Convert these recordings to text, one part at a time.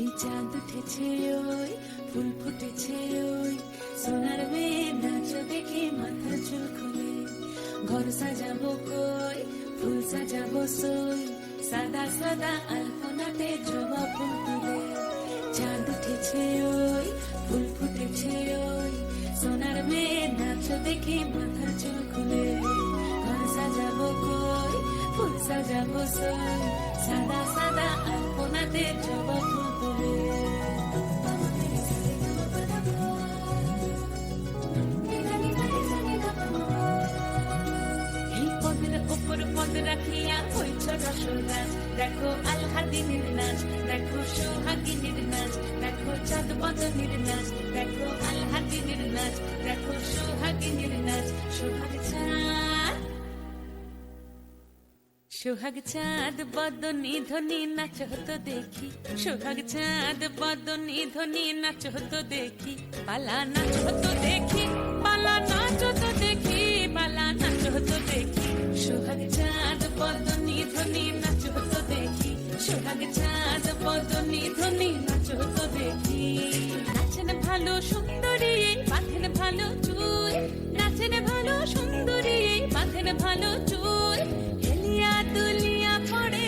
এই চাঁদ উঠেছে ওই ফুল ফুটেছে ওই সোনার মেয়ে নাচ দেখে মাথার চুল খুলে ঘর সাজাবো কই ফুল সাজাবো সই সাদা সাদা আলপনাতে জবা ফুল তুলে চাঁদ উঠেছে ওই ফুল ফুটেছে ওই সোনার মেয়ে নাচ দেখে মাথার চুল খুলে ঘর সাজাবো কই ফুল সাজাবো সই সাদা সাদা আলপনাতে জবা ফুল তুলে পদ রাখিয়া হইছ রসরাজ দেখো আলহাদিনীর নাচ দেখো সোহাগিনীর নাচ দেখো চাঁদ বদনীর নাচ দেখো আলহাদিনীর নাচ দেখো সোহাগিনীর নাচ সোহাগ চাঁদ বদনী ধ্বনি নাচ হতো দেখি সোহাগ চাঁদ বদনী ধ্বনি নাচ হতো দেখি পালা নাচ হতো দেখি পালা নাচ হতো দেখি পালা নাচ হতো দেখি সোহাগ চাঁদ বদনী ধ্বনি নাচ হতো দেখি সোহাগ চাঁদ বদনী ধ্বনি নাচ হতো দেখি নাচেন ভালো সুন্দরী বাঁধেন ভালো চুল নাচেন ভালো সুন্দরী বাঁধেন ভালো চুল হেলিয়া দুলিয়া পড়ে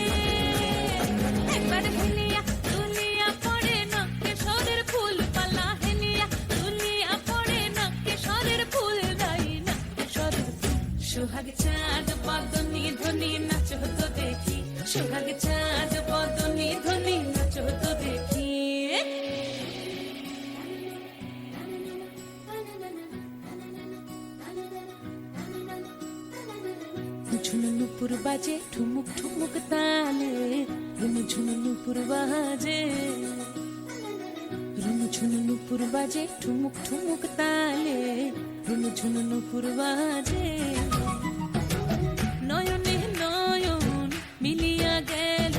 একবার হেলিয়া দুলিয়া পড়ে নকে সরের ফুল পালা হেলিয়া দুলিয়া পড়ে নকে সরের ফুল দাই নকে সরের সোহাগ চাঁদ বদনী ধ্বনি নাচ হতো দেখি সোহাগ চাঁদ বদনী ধ্বনি নাচ হতো দেখি ঝুনুপুর বাজে ঠুমুক ঠুমুক তালে রুনু ঝুনুপুর বাজে রুনু ঝুনুপুর বাজে ঠুমুক ঠুমুক তালে রুনু ঝুনুপুর বাজে নয়নে নয়ন মিলিয়া গেল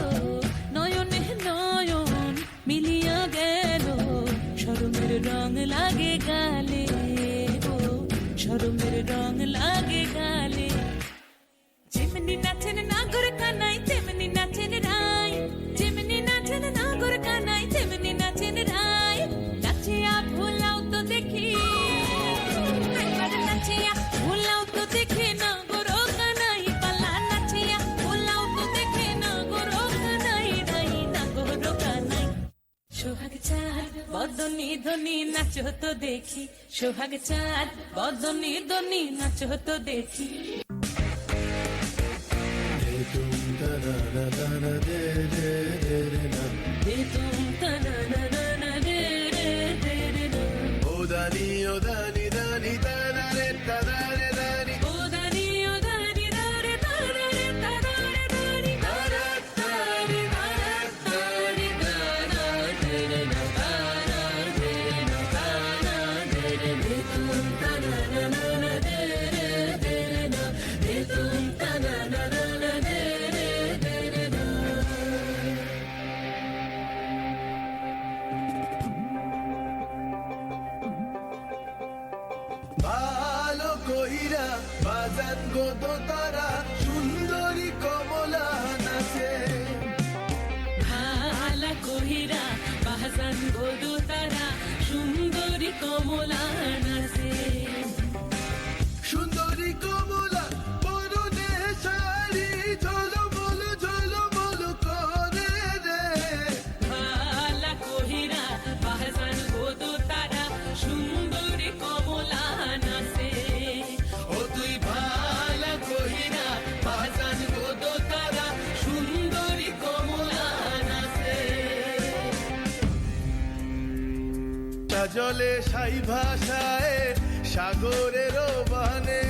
নয়নে নয়ন মিলিয়া গেল শরমের রং লাগে গালে ও শরমের রং লাগে গালে যেমনি নাচেন নাগর কানাই তেমনি নাচেন রাই যেমনি নাচেন নাগর কানাই তেমনি নাচেন রাই নাচিয়া ভোলাও তো দেখি একবার নাচিয়া ভোলাও তো দেখি নাগর কানাই পালা নাচিয়া ভোলাও তো দেখি নাগর কানাই রাই নাগর কানাই সোহাগ চাঁদ বদনী ধ্বনি নাচ হতো দেখি সোহাগ চাঁদ বদনী ধ্বনি নাচ হতো দেখি ভালো কইরা বাজান গো তারা সুন্দরী কমলা নাচে ভালা কহিরা বাজান গো তারা সুন্দরী কমলা নাচে সুন্দরী কমলা পরনে শাড়ি ঝলমল করে রে ভালা কহিরা বাজান গো তারা সুন্দরী কমলা নাচে ও তুই ভালো কইরা বাজান গো তারা সুন্দরী কমলা নাচে জলে সাই ভাষায় সাগরের বানে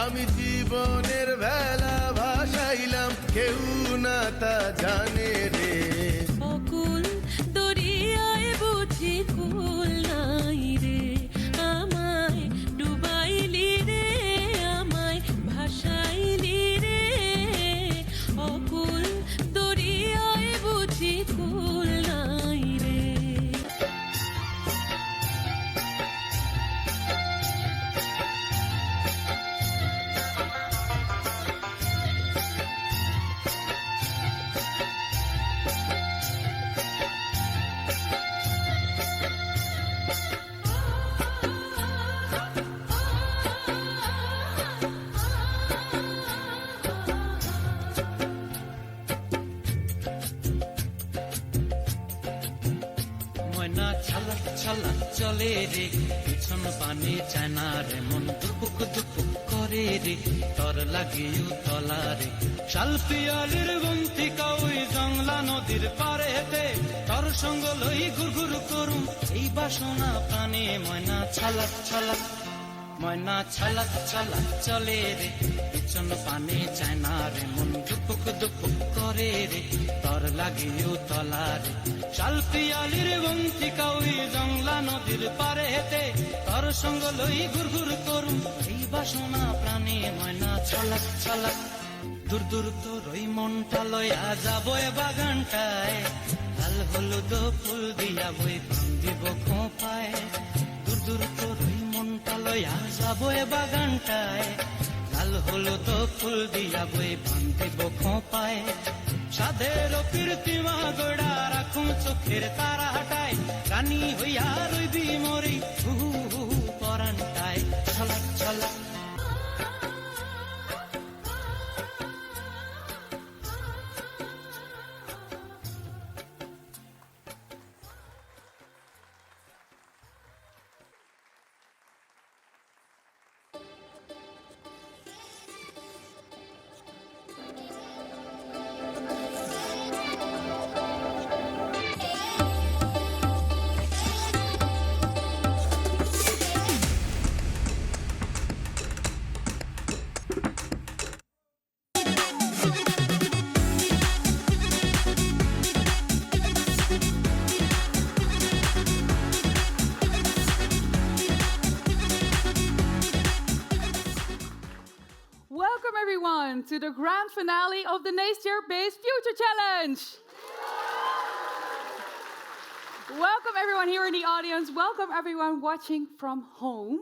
আমি জীবনের ভেলা ভাসাইলাম কেউ না তা জানে রে অকুল দরিয়ায় বুঝি কুল নাই রে আমায় ডুবাইলি রে আমায় ভাসাইলি রে অকুল দরিয়ায় বুঝি কুল নাই রে ময়না ছালাক ছালাক চলে রে পিছন পানে চায় না রে মন দুপুক দুপুক করে রে তর লাগিও তলা রে শাল পিয়ালির বন্তিকা ওই জংলা নদীর পারে হেতে তর সঙ্গ লই ঘুরঘুর করুম এই বাসনা প্রাণে ময়না ছালাক ছালাক ময়না ছালাক ছালাক চলে রে পিছন পানে চায় না রে মন দুপুক দুপুক করে রে তর লাগিও তলা রে শাল পিয়ালির বন্তিকা ওই জংলা নদীর পারে হেতে তর সঙ্গ লই ঘুরঘুর করুম এই বাসনা প্রাণে ময়না ছালাক ছালাক দূর দূর তোর ওই মনটা লয়া যাবো এ বাগানটায় লাল হলুদ ফুল দিয়া বই বান্ধিব খোঁপায় দূর দূর তোর ওই মনটা লয়া যাবো এ বাগানটায় লাল হলুদ ফুল দিয়া বই বান্ধিব খোঁপায় সাধের কীর্তিমা গোড়া রাখুন চোখের তারা হাটায় রানী হইয়া রইবি মরি হু হু পরানটায় ছলাক ছলাক Welcome everyone to the grand finale of the Nature-Based Future Challenge. Welcome everyone here in the audience. Welcome everyone watching from home.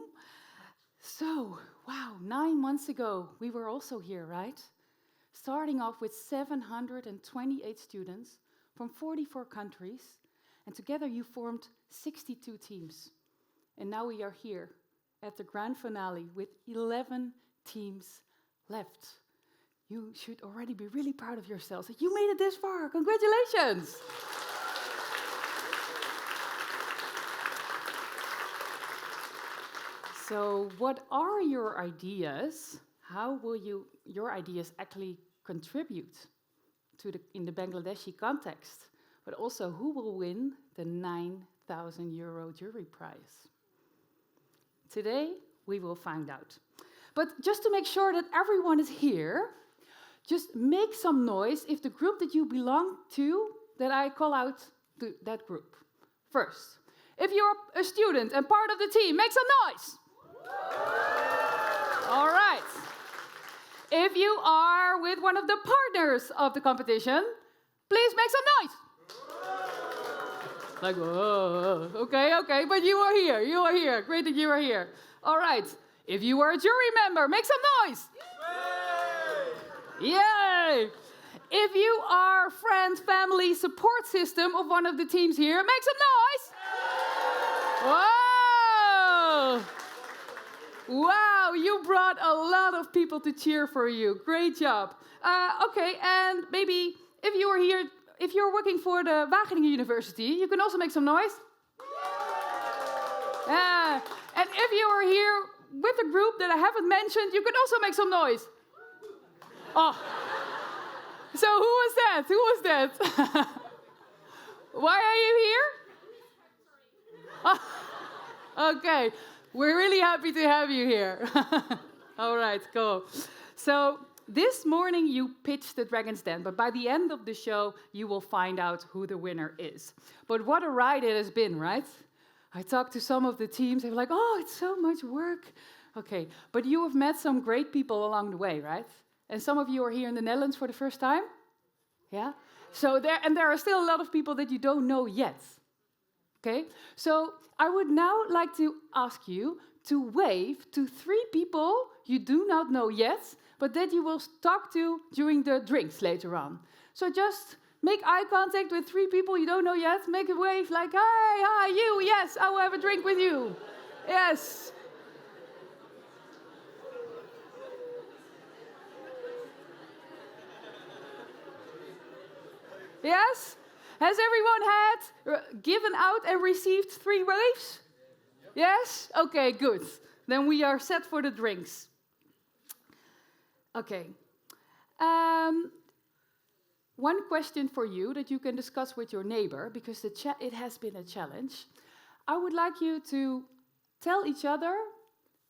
So, wow, 9 months ago, we were also here, right? Starting off with 728 students from 44 countries. And together you formed 62 teams. And now we are here at the grand finale with 11 teams left. You should already be really proud of yourselves that you made it this far. Congratulations! So, what are your ideas? How will your ideas actually contribute to in the Bangladeshi context? But also, who will win the 9,000 euro jury prize? Today, we will find out. But just to make sure that everyone is here, just make some noise if the group that you belong to, that I call out to that group. First, if you're a student and part of the team, make some noise. All right. If you are with one of the partners of the competition, please make some noise. Like, whoa, okay, but you are here. Great that you are here. All right. If you are a jury member, make some noise. Yay! Yay! If you are friend, family, support system of one of the teams here, make some noise. Whoa! Wow, you brought a lot of people to cheer for you. Great job. Okay, and maybe if you are here, if you're working for the Wageningen University, you can also make some noise. Yeah. And if you are here with a group that I haven't mentioned, you can also make some noise. Oh. So who was that? Who was that? Why are you here? Oh. Okay. We're really happy to have you here. All right, cool. So this morning you pitched the Dragon's Den, but by the end of the show, you will find out who the winner is. But what a ride it has been, right? I talked to some of the teams, they were like, oh, it's so much work. Okay, but you have met some great people along the way, right? And some of you are here in the Netherlands for the first time? Yeah? So there are still a lot of people that you don't know yet. Okay? So I would now like to ask you to wave to 3 people you do not know yet, but that you will talk to during the drinks later on. So just make eye contact with 3 people you don't know yet. Make a wave like, hi, you, yes, I will have a drink with you. Yes. Yes? Has everyone given out and received 3 waves? Yes? Okay, good. Then we are set for the drinks. Okay. One question for you that you can discuss with your neighbor, because it has been a challenge. I would like you to tell each other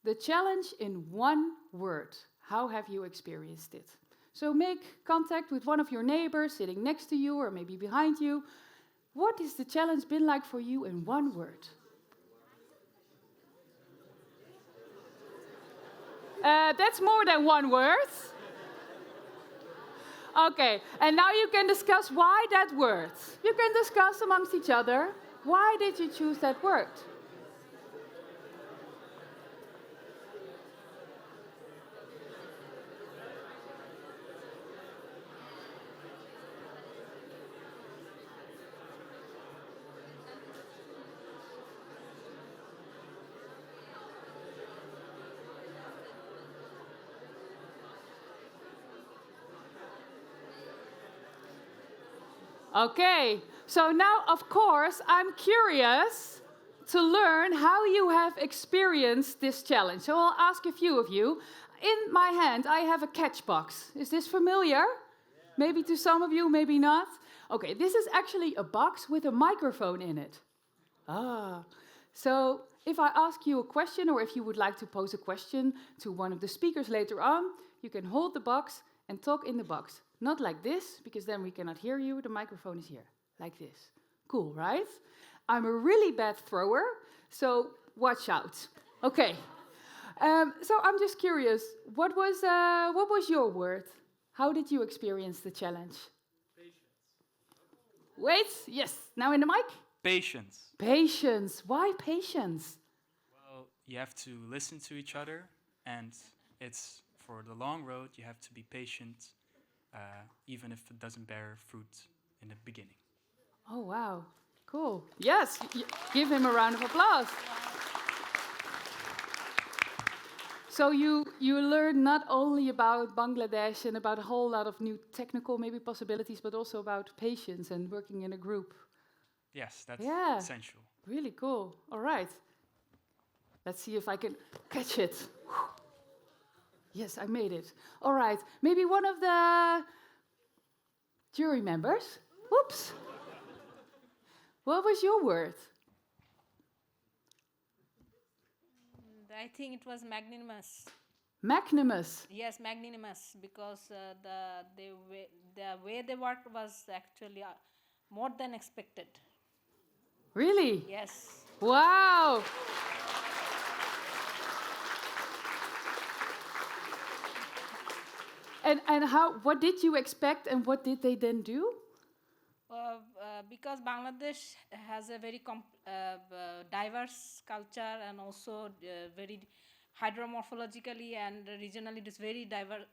the challenge in 1 word. How have you experienced it? So make contact with one of your neighbors sitting next to you or maybe behind you. What has the challenge been like for you in 1 word? That's more than 1 word. Okay, and now you can discuss why that word. You can discuss amongst each other. Why did you choose that word? Okay, so now, of course, I'm curious to learn how you have experienced this challenge. So I'll ask a few of you. In my hand, I have a catch box. Is this familiar? Yeah. Maybe to some of you, maybe not. Okay, this is actually a box with a microphone in it. So if I ask you a question, or if you would like to pose a question to one of the speakers later on, you can hold the box and talk in the box. Not like this, because then we cannot hear you. The microphone is here, like this. Cool, right? I'm a really bad thrower, so watch out. Okay. So I'm just curious, what was your word? How did you experience the challenge? Patience. Wait, yes. Now in the mic. Patience. Patience. Why patience? Well, you have to listen to each other, and it's for the long road. You have to be patient. Even if it doesn't bear fruit in the beginning. Oh, wow. Cool. Yes, give him a round of applause. So you learn not only about Bangladesh and about a whole lot of new technical maybe possibilities, but also about patience and working in a group. Yes, that's essential. Really cool. All right. Let's see if I can catch it. Yes, I made it. All right. Maybe one of the jury members. Whoops. What was your word? I think it was magnanimous. Magnanimous. Yes, magnanimous, because the way they worked was actually more than expected. Really? Yes. Wow. And what did you expect, and what did they then do? Because Bangladesh has a very diverse culture, and also very hydromorphologically and regionally it is very diverse,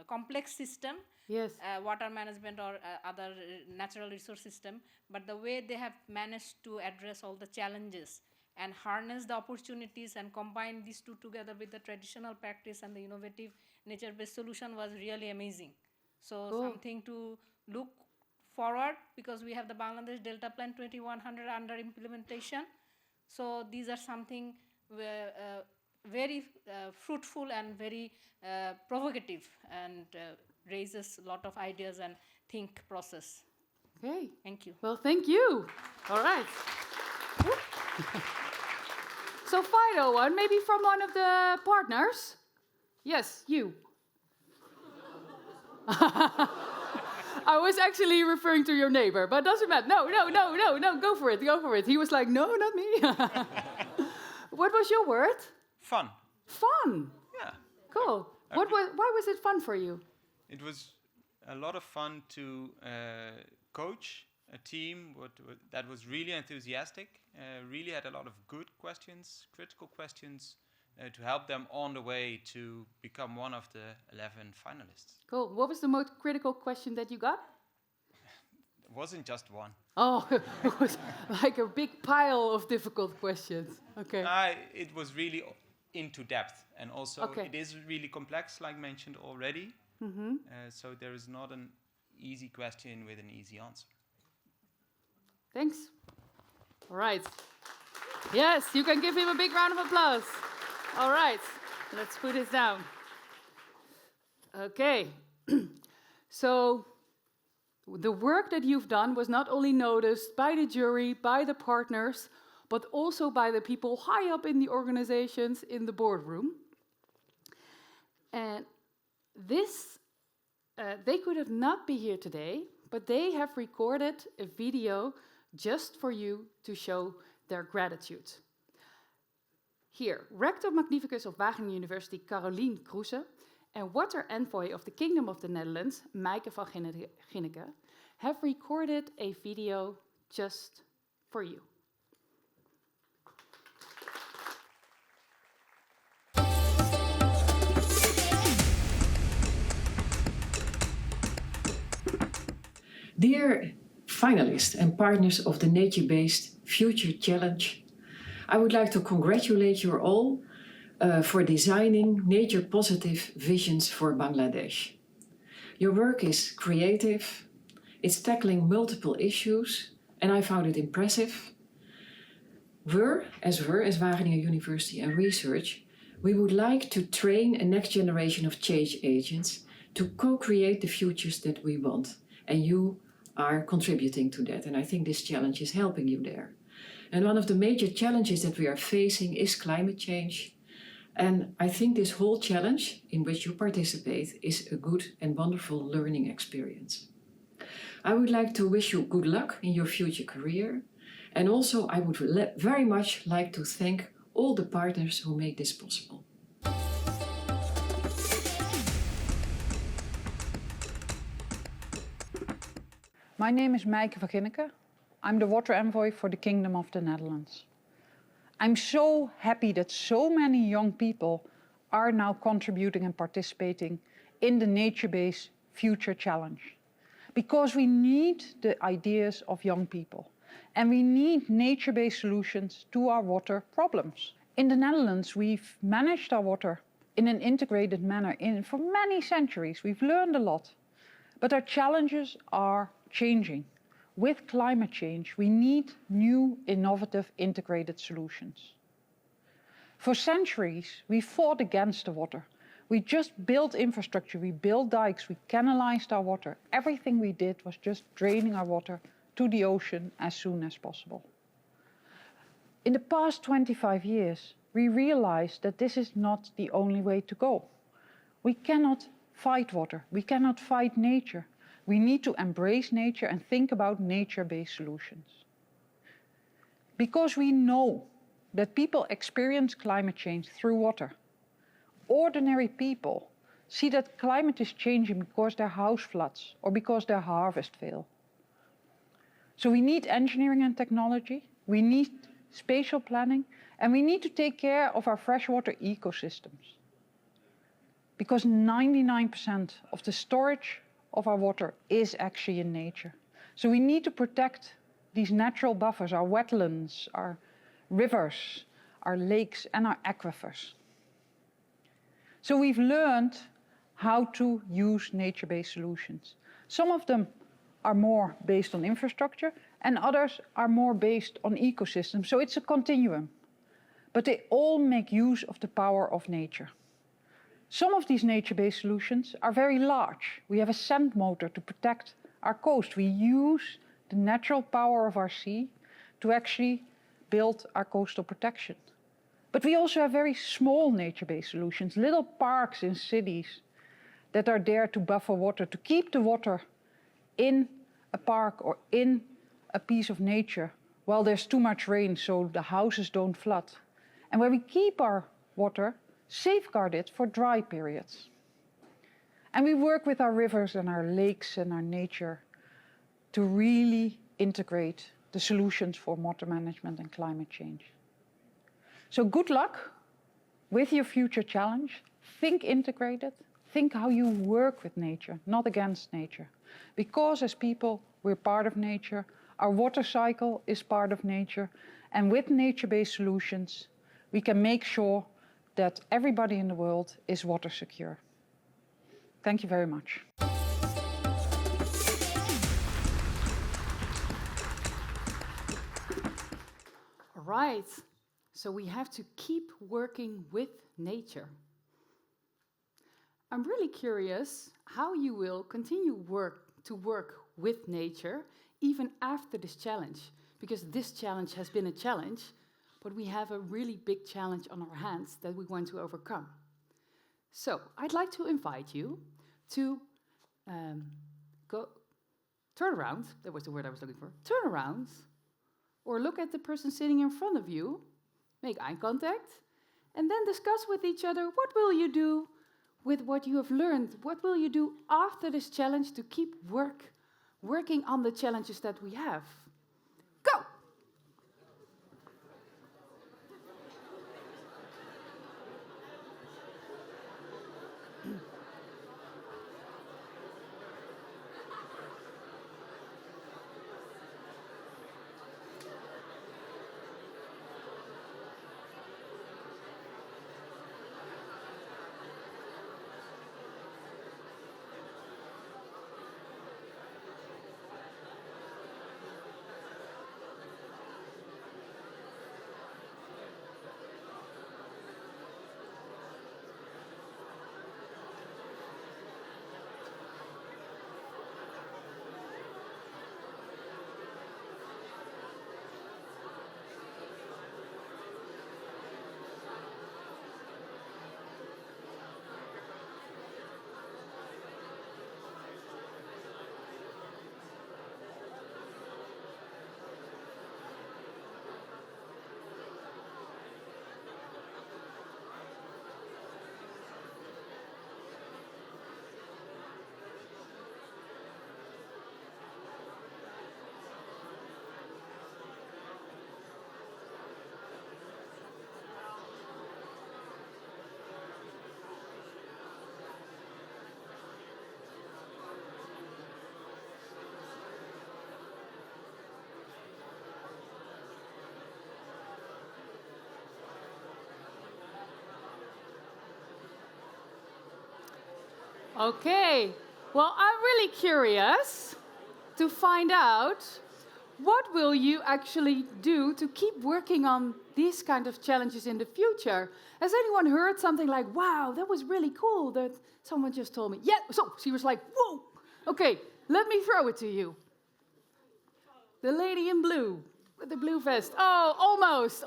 complex system. Yes. Water management or other natural resource system. But the way they have managed to address all the challenges and harness the opportunities and combine these two together with the traditional practice and the innovative nature-based solution was really amazing. So something to look forward, because we have the Bangladesh Delta Plan 2100 under implementation. So these are something very fruitful and very provocative, and raises a lot of ideas and think process. Okay. Thank you. Well, thank you. All right. So final one, maybe from one of the partners. Yes, you. I was actually referring to your neighbor, but doesn't matter. No, go for it. He was like, no, not me. What was your word? Fun. Fun. Yeah. Cool. Why was it fun for you? It was a lot of fun to coach a team that was really enthusiastic, really had a lot of good questions, critical questions, to help them on the way to become one of the 11 finalists. Cool. What was the most critical question that you got? It wasn't just one. Oh, it was like a big pile of difficult questions. Okay. It was really into depth, and also it is really complex, like mentioned already. Mm-hmm. So there is not an easy question with an easy answer. Thanks. All right. Yes, you can give him a big round of applause. All right, let's put this down. Okay. So the work that you've done was not only noticed by the jury, by the partners, but also by the people high up in the organizations in the boardroom. And this, they could have not be here today, but they have recorded a video just for you to show their gratitude. Here, Rector Magnificus of Wageningen University, Caroline Kroese, and Water Envoy of the Kingdom of the Netherlands, Maaike van Ginneke, have recorded a video just for you. Dear finalists and partners of the Nature-Based Future Challenge, I would like to congratulate you all for designing nature-positive visions for Bangladesh. Your work is creative, it's tackling multiple issues, and I found it impressive. As Wageningen University and Research, we would like to train a next generation of change agents to co-create the futures that we want, and you are contributing to that, and I think this challenge is helping you there. And one of the major challenges that we are facing is climate change. And I think this whole challenge in which you participate is a good and wonderful learning experience. I would like to wish you good luck in your future career. And also I would very much like to thank all the partners who make this possible. My name is Maaike van Ginneke. I'm the Water Envoy for the Kingdom of the Netherlands. I'm so happy that so many young people are now contributing and participating in the Nature-Based Future Challenge. Because we need the ideas of young people and we need nature-based solutions to our water problems. In the Netherlands, we've managed our water in an integrated manner for many centuries. We've learned a lot, but our challenges are changing. With climate change, we need new, innovative, integrated solutions. For centuries, we fought against the water. We just built infrastructure, we built dikes, we canalized our water. Everything we did was just draining our water to the ocean as soon as possible. In the past 25 years, we realized that this is not the only way to go. We cannot fight water, we cannot fight nature. We need to embrace nature and think about nature-based solutions. Because we know that people experience climate change through water. Ordinary people see that climate is changing because their house floods or because their harvest fail. So we need engineering and technology, we need spatial planning, and we need to take care of our freshwater ecosystems. Because 99% of the storage of our water is actually in nature. So we need to protect these natural buffers, our wetlands, our rivers, our lakes and our aquifers. So we've learned how to use nature-based solutions. Some of them are more based on infrastructure and others are more based on ecosystems. So it's a continuum, but they all make use of the power of nature. Some of these nature-based solutions are very large. We have a sand motor to protect our coast. We use the natural power of our sea to actually build our coastal protection. But we also have very small nature-based solutions, little parks in cities that are there to buffer water, to keep the water in a park or in a piece of nature while there's too much rain so the houses don't flood. And where we keep our water, safeguard it for dry periods. And we work with our rivers and our lakes and our nature to really integrate the solutions for water management and climate change. So good luck with your future challenge. Think integrated. Think how you work with nature, not against nature. Because as people, we're part of nature. Our water cycle is part of nature. And with nature-based solutions, we can make sure that everybody in the world is water secure. Thank you very much. right. So we have to keep working with nature. I'm really curious how you will continue to work with nature even after this challenge, because this challenge has been a challenge, but we have a really big challenge on our hands that we want to overcome. So I'd like to invite you to go turn around. That was the word I was looking for. Turn around, or look at the person sitting in front of you, make eye contact, and then discuss with each other, what will you do with what you have learned? What will you do after this challenge to keep working on the challenges that we have? Go! Okay, well, I'm really curious to find out what will you actually do to keep working on these kind of challenges in the future? Has anyone heard something like, wow, that was really cool that someone just told me? Yeah, so she was like, whoa, okay, let me throw it to you. The lady in blue, with the blue vest. Oh, almost.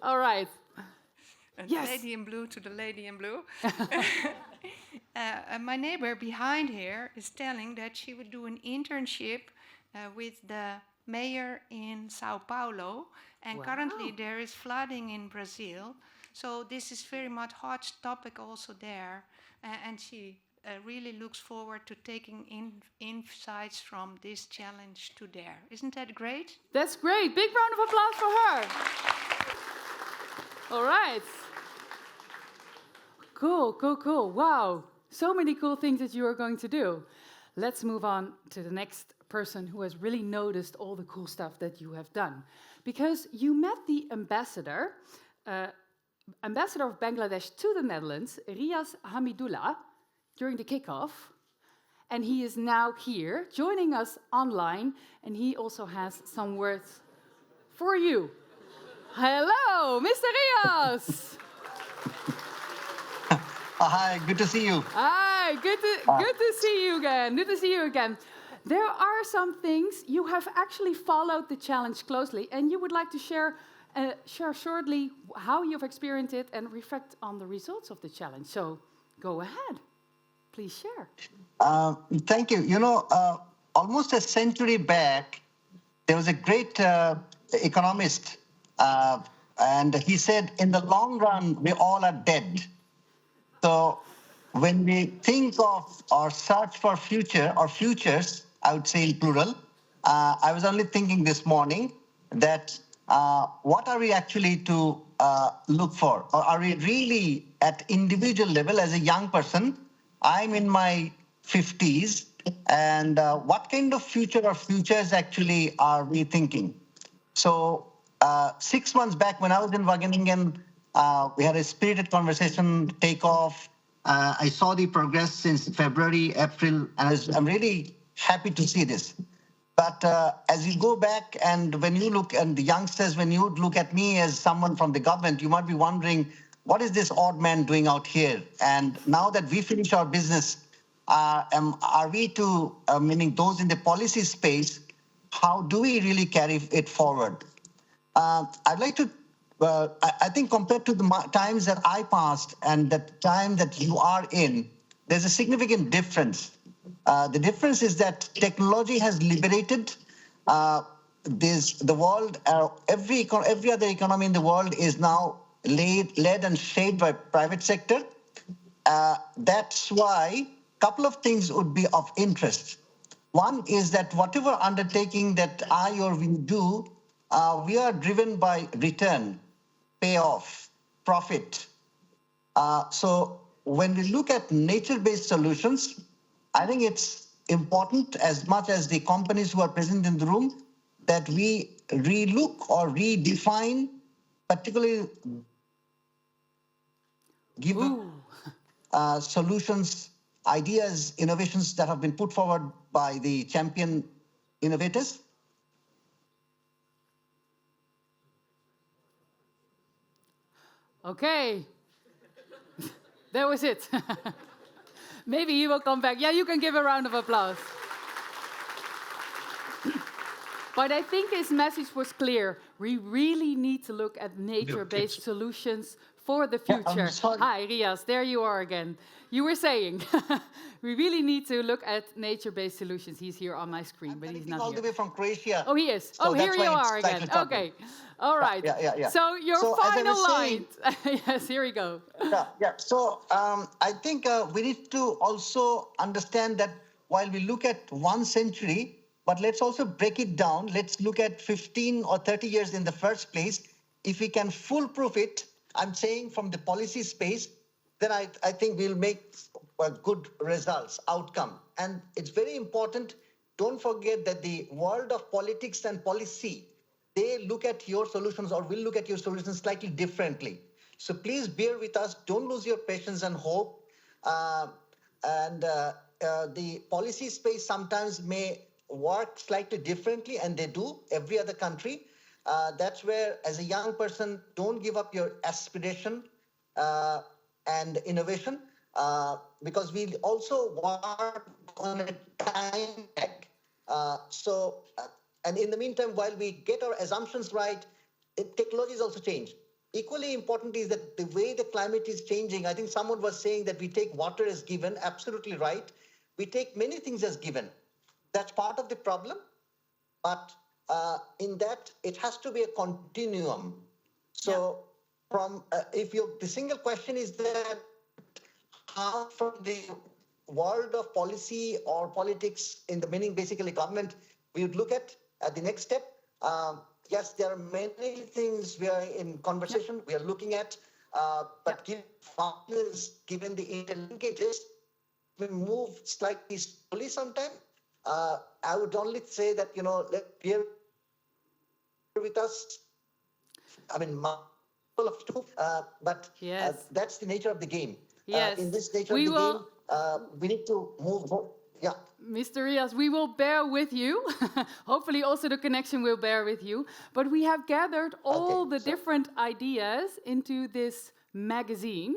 All right. Yes. Lady in blue to the lady in blue. My neighbor behind here is telling that she would do an internship with the mayor in Sao Paulo, and currently there is flooding in Brazil. So this is very much hot topic also there, and she really looks forward to taking insights from this challenge to there. Isn't that great? That's great. Big round of applause for her. All right. Cool. Wow. So many cool things that you are going to do. Let's move on to the next person who has really noticed all the cool stuff that you have done. Because you met the ambassador of Bangladesh to the Netherlands, Riaz Hamidullah, during the kickoff. And he is now here, joining us online, and he also has some words for you. Hello, Mr. Riaz! Hi, good to see you. Hi, good to see you again. Good to see you again. There are some things you have actually followed the challenge closely, and you would like to share shortly how you've experienced it and reflect on the results of the challenge. So go ahead, please share. Thank you. You know, almost a century back, there was a great economist, and he said, in the long run, we all are dead. So when we think of or search for future or futures, I would say in plural, I was only thinking this morning that what are we actually to look for? Or are we really at individual level as a young person? I'm in my 50s, and what kind of future or futures actually are we thinking? So 6 months back when I was in Wageningen, we had a spirited conversation, take off. I saw the progress since February, April, and I'm really happy to see this. But as you go back and when you look, and the youngsters, when you look at me as someone from the government, you might be wondering, what is this odd man doing out here? And now that we finish our business, are we to, meaning those in the policy space, how do we really carry it forward? I'd like to, I think compared to the times that I passed and the time that you are in, there's a significant difference. The difference is that technology has liberated the world. Every other economy in the world is now led and shaped by private sector. That's why a couple of things would be of interest. One is that whatever undertaking that I or we do, we are driven by return, payoff, profit. So when we look at nature-based solutions, I think it's important, as much as the companies who are present in the room, that we relook or redefine, particularly given solutions, ideas, innovations that have been put forward by the champion innovators. Okay. That was it. Maybe he will come back. Yeah, you can give a round of applause. But I think his message was clear. We really need to look at nature-based solutions for the future. Hi, Rias, there you are again. You were saying, we really need to look at nature-based solutions. He's here on my screen, but he's not all here. the way from Croatia. Oh, he is. So here you are again. Okay. All right. Yeah. So your final line. Yes, here we go. Yeah. So I think we need to also understand that while we look at 1 century, but let's also break it down. Let's look at 15 or 30 years in the first place. If we can foolproof it, I'm saying from the policy space, then I think we'll make good results, outcome. And it's very important. Don't forget that the world of politics and policy, they look at your solutions or will look at your solutions slightly differently. So please bear with us. Don't lose your patience and hope. The policy space sometimes may work slightly differently, and they do, every other country. That's where, as a young person, don't give up your aspiration and innovation, because we also work on a time tag. And in the meantime, while we get our assumptions right, technology has also changed. Equally important is that the way the climate is changing, I think someone was saying that we take water as given, absolutely right. We take many things as given. That's part of the problem. But in that, it has to be a continuum. So the single question is that how from the world of policy or politics, in the meaning basically government, we would look at the next step. Yes, there are many things we are in conversation, we are looking at, but given the interlinkages, we move slightly slowly sometimes. I would only say that, let bear with us. I mean, of two, but that's the nature of the game. Yes. In this nature of the game, we need to move. Yeah. Mr. Rias, we will bear with you. Hopefully also the connection will bear with you. But we have gathered all the different ideas into this magazine,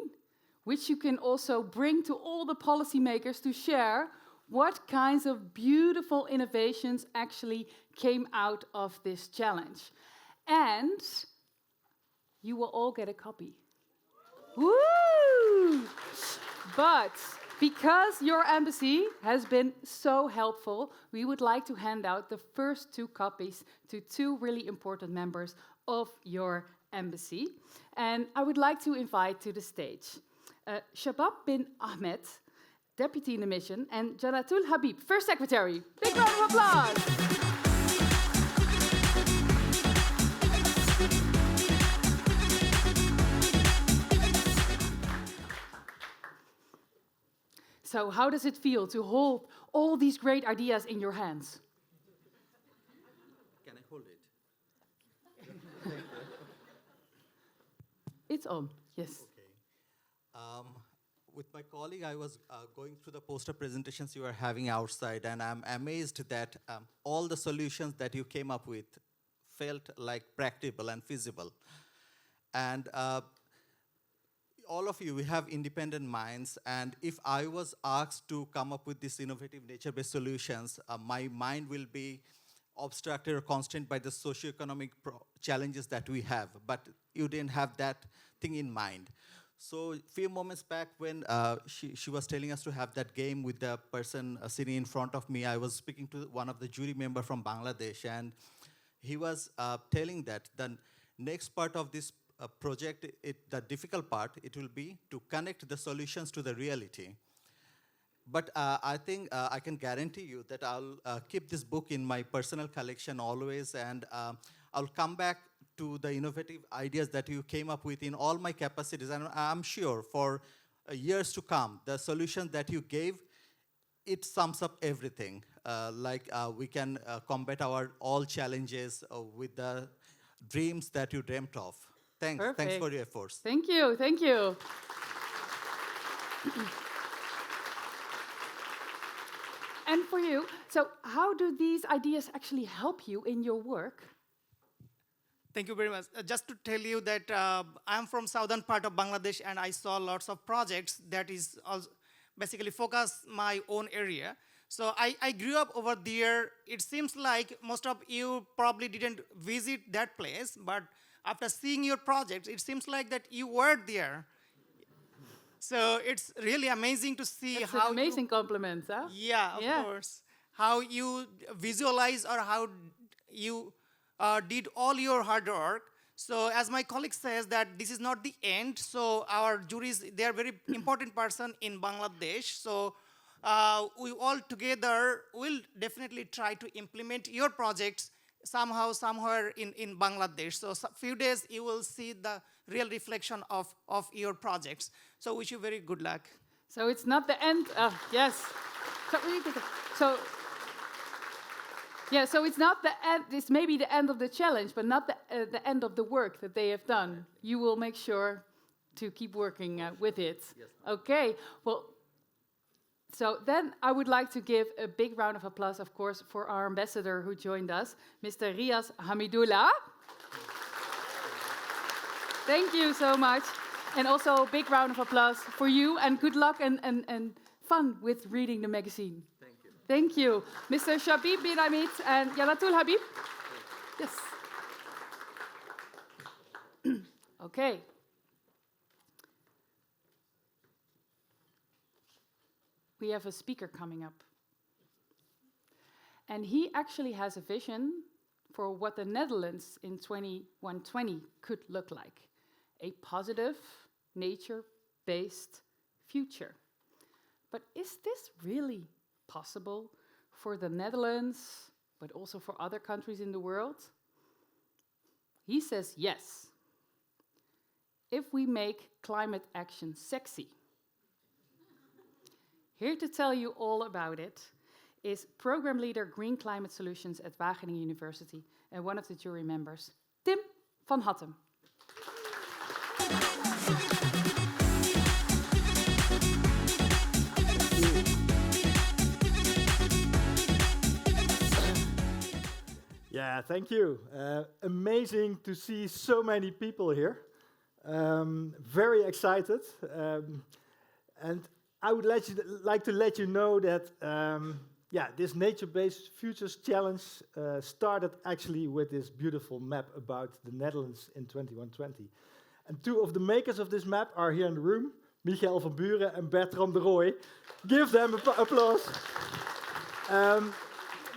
which you can also bring to all the policymakers to share what kinds of beautiful innovations actually came out of this challenge. And you will all get a copy. Woo! But because your embassy has been so helpful, we would like to hand out the first 2 copies to 2 really important members of your embassy. And I would like to invite to the stage Shabab bin Ahmed, Deputy in the Mission, and Janatul Habib, First Secretary. Big round of applause. So how does it feel to hold all these great ideas in your hands? Can I hold it? It's on, yes. Okay. with my colleague, I was going through the poster presentations you were having outside, and I'm amazed that all the solutions that you came up with felt like practical and feasible. And all of you, we have independent minds, and if I was asked to come up with these innovative nature-based solutions, my mind will be obstructed or constrained by the socioeconomic challenges that we have, but you didn't have that thing in mind. So a few moments back when she was telling us to have that game with the person sitting in front of me, I was speaking to one of the jury members from Bangladesh, and he was telling that the next part of this project, the difficult part, it will be to connect the solutions to the reality. But I think I can guarantee you that I'll keep this book in my personal collection always, and I'll come back to the innovative ideas that you came up with in all my capacities. And I'm sure for years to come, the solution that you gave, it sums up everything. We can combat our all challenges with the dreams that you dreamt of. Thanks. Perfect. Thanks for your efforts. Thank you. Thank you. And for you, so how do these ideas actually help you in your work? Thank you very much. Just to tell you that I'm from southern part of Bangladesh, and I saw lots of projects that is also basically focus my own area. So I grew up over there. It seems like most of you probably didn't visit that place, but after seeing your projects, it seems like that you were there. So it's really amazing to see That's how an amazing compliment, huh? Yeah, of course. How you visualize or how you did all your hard work. So as my colleague says that this is not the end. So our juries, they are very important person in Bangladesh. So we all together will definitely try to implement your projects somehow, somewhere in Bangladesh. So few days you will see the real reflection of your projects. So wish you very good luck. So it's not the end. Yes. So yeah. So it's not the end. It's maybe the end of the challenge, but not the end of the work that they have done. You will make sure to keep working with it. Yes. Okay. Well. So then I would like to give a big round of applause, of course, for our ambassador who joined us, Mr. Riaz Hamidullah. Thank you so much. And also a big round of applause for you, and good luck and fun with reading the magazine. Thank you. Thank you. Mr. Shabib bin Hamid and Yalatul Habib. Yes. Okay. We have a speaker coming up. And he actually has a vision for what the Netherlands in 2120 could look like. A positive, nature-based future. But is this really possible for the Netherlands, but also for other countries in the world? He says yes. If we make climate action sexy. Here to tell you all about it is program leader Green Climate Solutions at Wageningen University and one of the jury members, Tim van Hattem. Yeah, thank you. Amazing to see so many people here. Very excited. And I would like to let you know that this nature-based futures challenge started actually with this beautiful map about the Netherlands in 2120. And two of the makers of this map are here in the room, Michael van Buren and Bertram de Rooij. Give them applause.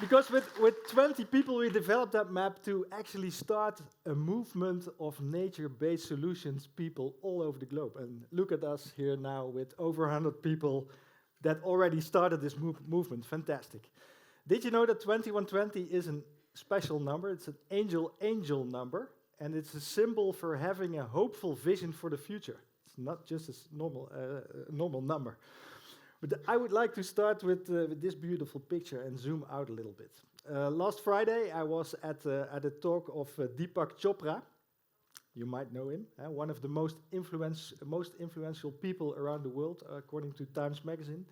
Because with 20 people, we developed that map to actually start a movement of nature-based solutions people all over the globe. And look at us here now with over 100 people that already started this movement. Fantastic. Did you know that 2120 is a special number? It's an angel number, and it's a symbol for having a hopeful vision for the future. It's not just a normal number. But I would like to start with this beautiful picture and zoom out a little bit. Last Friday, I was at a talk of Deepak Chopra, You might know him, one of the most influential people around the world, according to Times Magazine.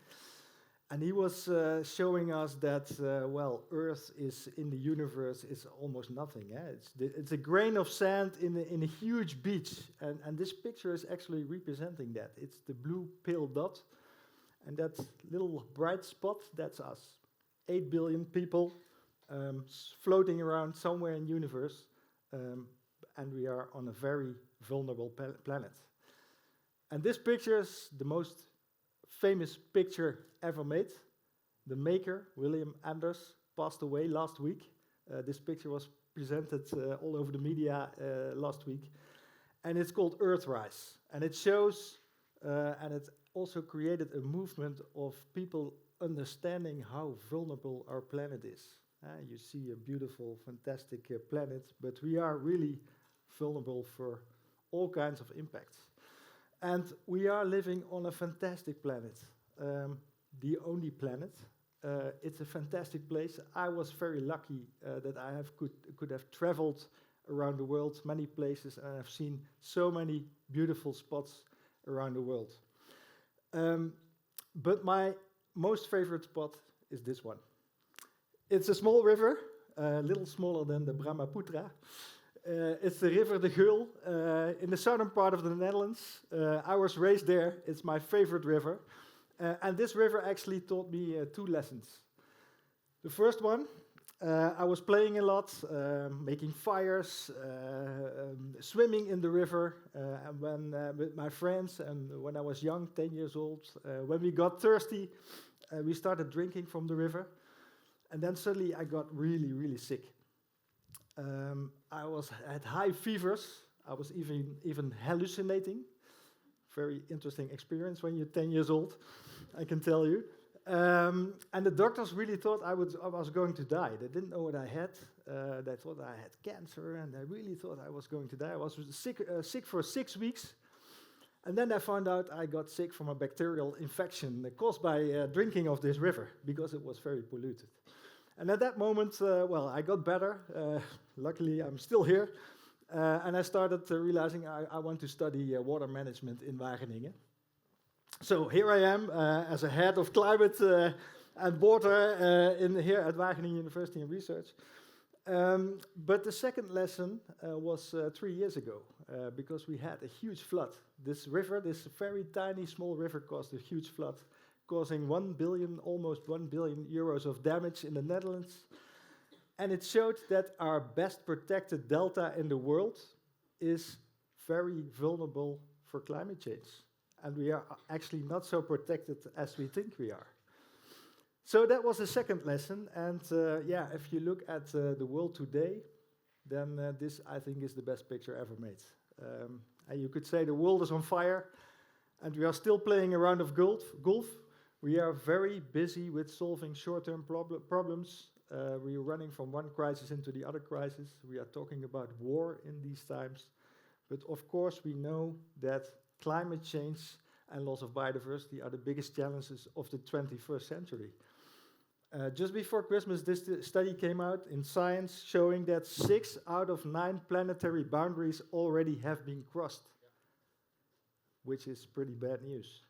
And he was showing us that, well, Earth is in the universe is almost nothing. It's a grain of sand in a huge beach. And this picture is actually representing that. It's the blue pale dot. And that little bright spot, that's us. 8 billion people floating around somewhere in the universe. And we are on a very vulnerable planet. And this picture is the most famous picture ever made. The maker, William Anders, passed away last week. This picture was presented all over the media last week. And it's called Earthrise. And it shows, and it also created a movement of people understanding how vulnerable our planet is. You see a beautiful, fantastic planet, but we are really vulnerable for all kinds of impacts. And we are living on a fantastic planet, the only planet. It's a fantastic place. I was very lucky that I could have traveled around the world, many places, and I've seen so many beautiful spots around the world. But my most favorite spot is this one. It's a small river, a little smaller than the Brahmaputra. It's the river de Geul in the southern part of the Netherlands. I was raised there. It's my favorite river. And this river actually taught me 2 lessons. The first one, I was playing a lot, making fires, swimming in the river and with my friends. And when I was young, 10 years old, when we got thirsty, we started drinking from the river. And then suddenly I got really, really sick. I had high fevers. I was even hallucinating. Very interesting experience when you're 10 years old, I can tell you. And the doctors really thought I was going to die. They didn't know what I had. They thought I had cancer, and they really thought I was going to die. I was sick for 6 weeks. And then I found out I got sick from a bacterial infection caused by drinking of this river, because it was very polluted. And at that moment, well, I got better. Luckily, I'm still here. And I started realizing I want to study water management in Wageningen. So here I am as a head of climate and water here at Wageningen University and Research. But the second lesson was 3 years ago, because we had a huge flood. This river, this very tiny, small river, caused a huge flood, causing almost 1 billion euros of damage in the Netherlands. And it showed that our best protected delta in the world is very vulnerable for climate change. And we are actually not so protected as we think we are. So that was the second lesson. And yeah, if you look at the world today, then this, I think, is the best picture ever made. And you could say the world is on fire, and we are still playing a round of golf. We are very busy with solving short-term problems. We are running from one crisis into the other crisis. We are talking about war in these times. But of course, we know that climate change and loss of biodiversity are the biggest challenges of the 21st century. Just before Christmas, this study came out in Science showing that 6 out of 9 planetary boundaries already have been crossed, which is pretty bad news.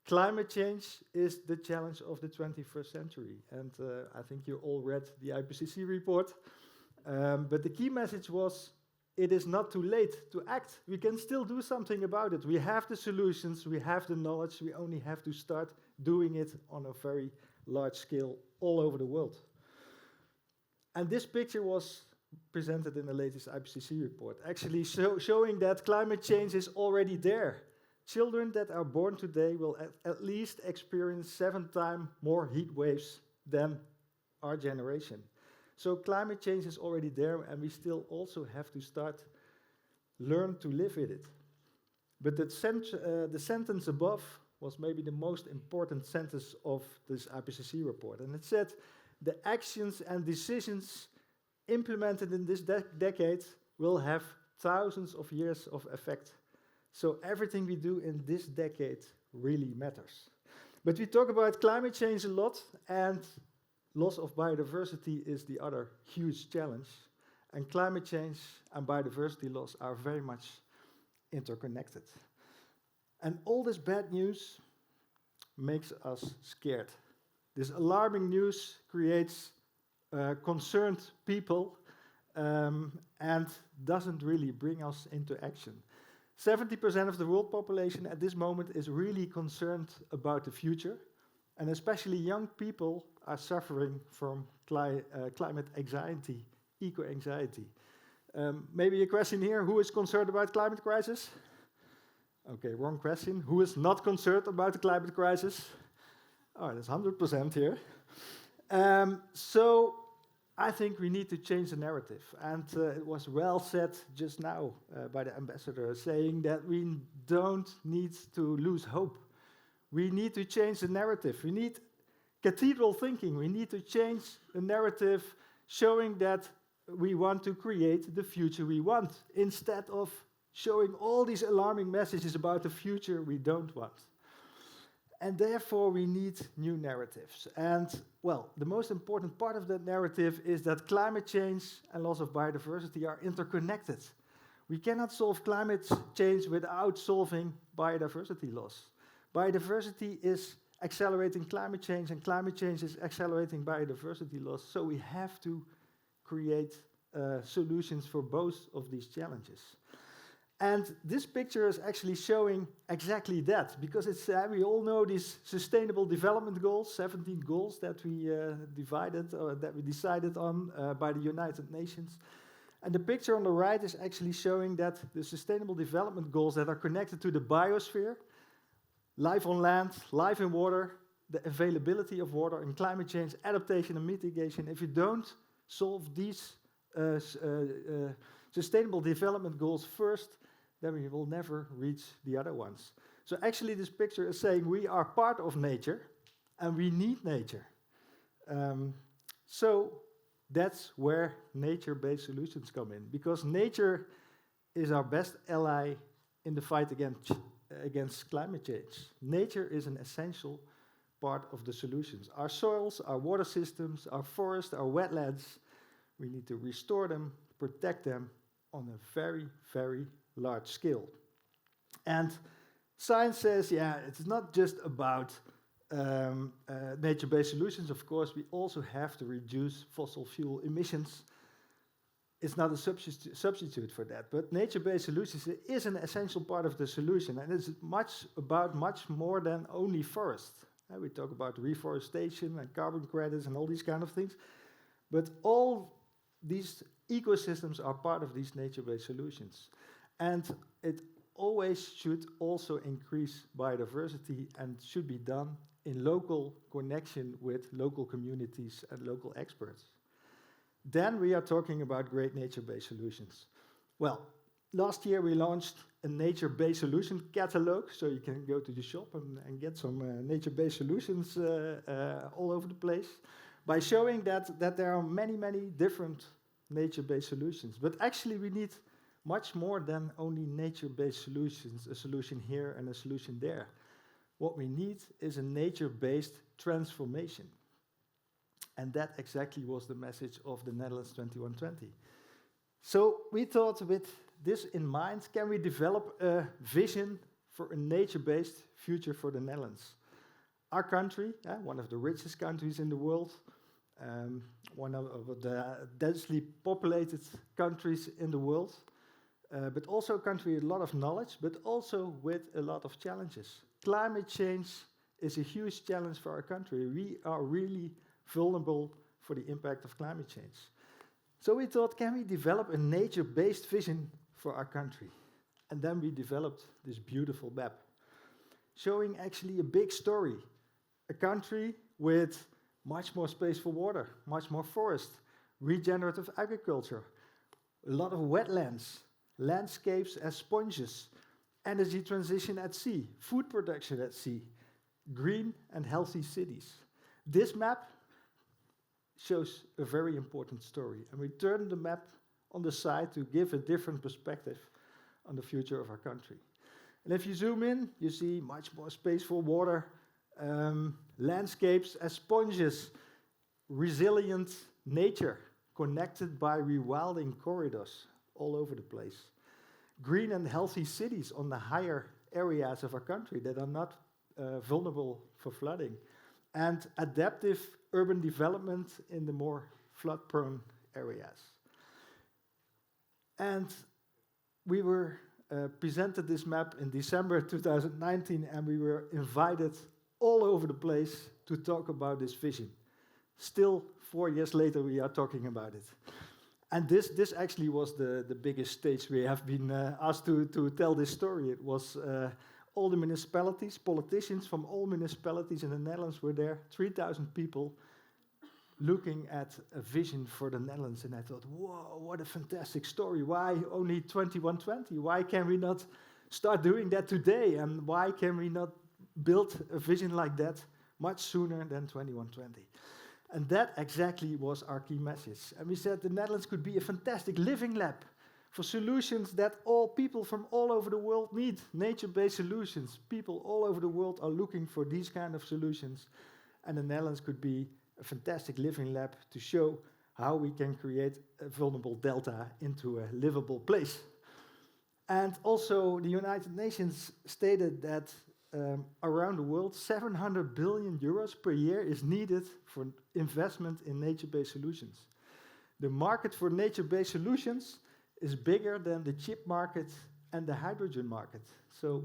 Climate change is the challenge of the 21st century, and I think you all read the IPCC report. But the key message was, it is not too late to act. We can still do something about it. We have the solutions, we have the knowledge, we only have to start doing it on a very large scale all over the world. And this picture was presented in the latest IPCC report, actually showing that climate change is already there. Children that are born today will at least experience 7 times more heat waves than our generation. So climate change is already there, and we still also have to learn to live with it. But the sentence above was maybe the most important sentence of this IPCC report. And it said, the actions and decisions implemented in this decade will have thousands of years of effect. So everything we do in this decade really matters. But we talk about climate change a lot, and loss of biodiversity is the other huge challenge. and climate change and biodiversity loss are very much interconnected. And all this bad news makes us scared. This alarming news creates concerned people and doesn't really bring us into action. 70% of the world population at this moment is really concerned about the future, and especially young people are suffering from climate anxiety, eco-anxiety. Maybe a question here, who is concerned about climate crisis? Okay, wrong question. Who is not concerned about the climate crisis? Oh, that's 100% here. So I think we need to change the narrative. And it was well said just now by the ambassador, saying that we don't need to lose hope. We need to change the narrative. We need cathedral thinking. We need to change the narrative showing that we want to create the future we want, instead of showing all these alarming messages about the future we don't want. And therefore, we need new narratives. And, well, the most important part of that narrative is that climate change and loss of biodiversity are interconnected. We cannot solve climate change without solving biodiversity loss. Biodiversity is accelerating climate change, and climate change is accelerating biodiversity loss. So we have to create solutions for both of these challenges. And this picture is actually showing exactly that, because it's, we all know these sustainable development goals, 17 goals that we decided on by the United Nations. And the picture on the right is actually showing that the sustainable development goals that are connected to the biosphere, life on land, life in water, the availability of water, and climate change, adaptation and mitigation. If you don't solve these sustainable development goals first, then we will never reach the other ones. So actually this picture is saying we are part of nature and we need nature. So that's where nature-based solutions come in, because nature is our best ally in the fight against climate change. Nature is an essential part of the solutions. Our soils, our water systems, our forests, our wetlands, we need to restore them, protect them on a very, very large scale. And science says, yeah, it's not just about nature-based solutions. Of course, we also have to reduce fossil fuel emissions. It's not a substitute for that, but nature-based solutions is an essential part of the solution, and it's much more than only forests. We talk about reforestation and carbon credits and all these kind of things, but all these ecosystems are part of these nature-based solutions. And it always should also increase biodiversity and should be done in local connection with local communities and local experts. Then we are talking about great nature-based solutions. Well, last year we launched a nature-based solution catalog, so you can go to the shop and get some nature-based solutions all over the place, by showing that there are many, many different nature-based solutions. But actually we need much more than only nature-based solutions, a solution here and a solution there. What we need is a nature-based transformation. And that exactly was the message of the Netherlands 2120. So we thought, with this in mind, can we develop a vision for a nature-based future for the Netherlands? Our country, one of the richest countries in the world, one of the densely populated countries in the world, but also a country with a lot of knowledge, but also with a lot of challenges. Climate change is a huge challenge for our country. We are really vulnerable for the impact of climate change. So we thought, can we develop a nature-based vision for our country? And then we developed this beautiful map, showing actually a big story. A country with much more space for water, much more forest, regenerative agriculture, a lot of wetlands, landscapes as sponges, energy transition at sea, food production at sea, green and healthy cities. This map shows a very important story, and we turned the map on the side to give a different perspective on the future of our country. And if you zoom in, you see much more space for water, landscapes as sponges, resilient nature, connected by rewilding corridors all over the place. Green and healthy cities on the higher areas of our country that are not vulnerable for flooding. And adaptive urban development in the more flood-prone areas. And we were presented this map in December 2019, and we were invited all over the place to talk about this vision. Still, 4 years later, we are talking about it. And this actually was the biggest stage we have been asked to tell this story. It was all the municipalities, politicians from all municipalities in the Netherlands were there, 3,000 people, looking at a vision for the Netherlands. And I thought, whoa, what a fantastic story. Why only 2120? Why can we not start doing that today? And why can we not build a vision like that much sooner than 2120? And that exactly was our key message. And we said the Netherlands could be a fantastic living lab for solutions that all people from all over the world need, nature-based solutions. People all over the world are looking for these kind of solutions. And the Netherlands could be a fantastic living lab to show how we can create a vulnerable delta into a livable place. And also the United Nations stated that around the world, 700 billion euros per year is needed for investment in nature-based solutions. The market for nature-based solutions is bigger than the chip market and the hydrogen market. So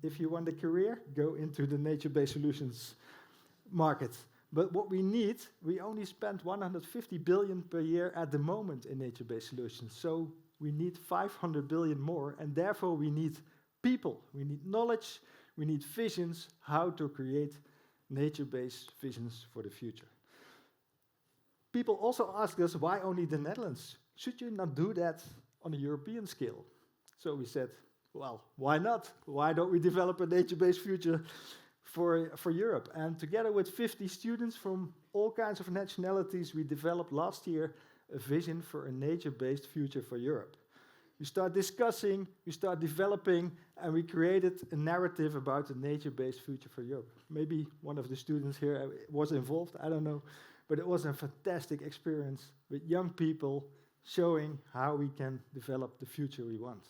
if you want a career, go into the nature-based solutions market. But what we need, we only spend 150 billion per year at the moment in nature-based solutions. So we need 500 billion more, and therefore we need people, we need knowledge, we need visions how to create nature-based visions for the future. People also ask us, why only the Netherlands? Should you not do that on a European scale? So we said, well, why not? Why don't we develop a nature-based future for Europe? And together with 50 students from all kinds of nationalities, we developed last year a vision for a nature-based future for Europe. We start discussing, we start developing, and we created a narrative about a nature-based future for Europe. Maybe one of the students here was involved, I don't know, but it was a fantastic experience with young people showing how we can develop the future we want.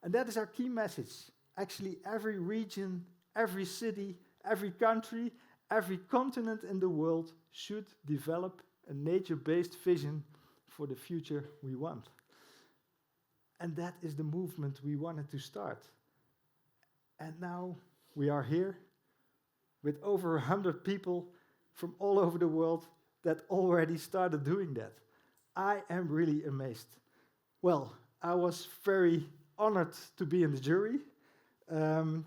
And that is our key message. Actually, every region, every city, every country, every continent in the world should develop a nature-based vision for the future we want. And that is the movement we wanted to start. And now we are here with over 100 people from all over the world that already started doing that. I am really amazed. Well, I was very honored to be in the jury. And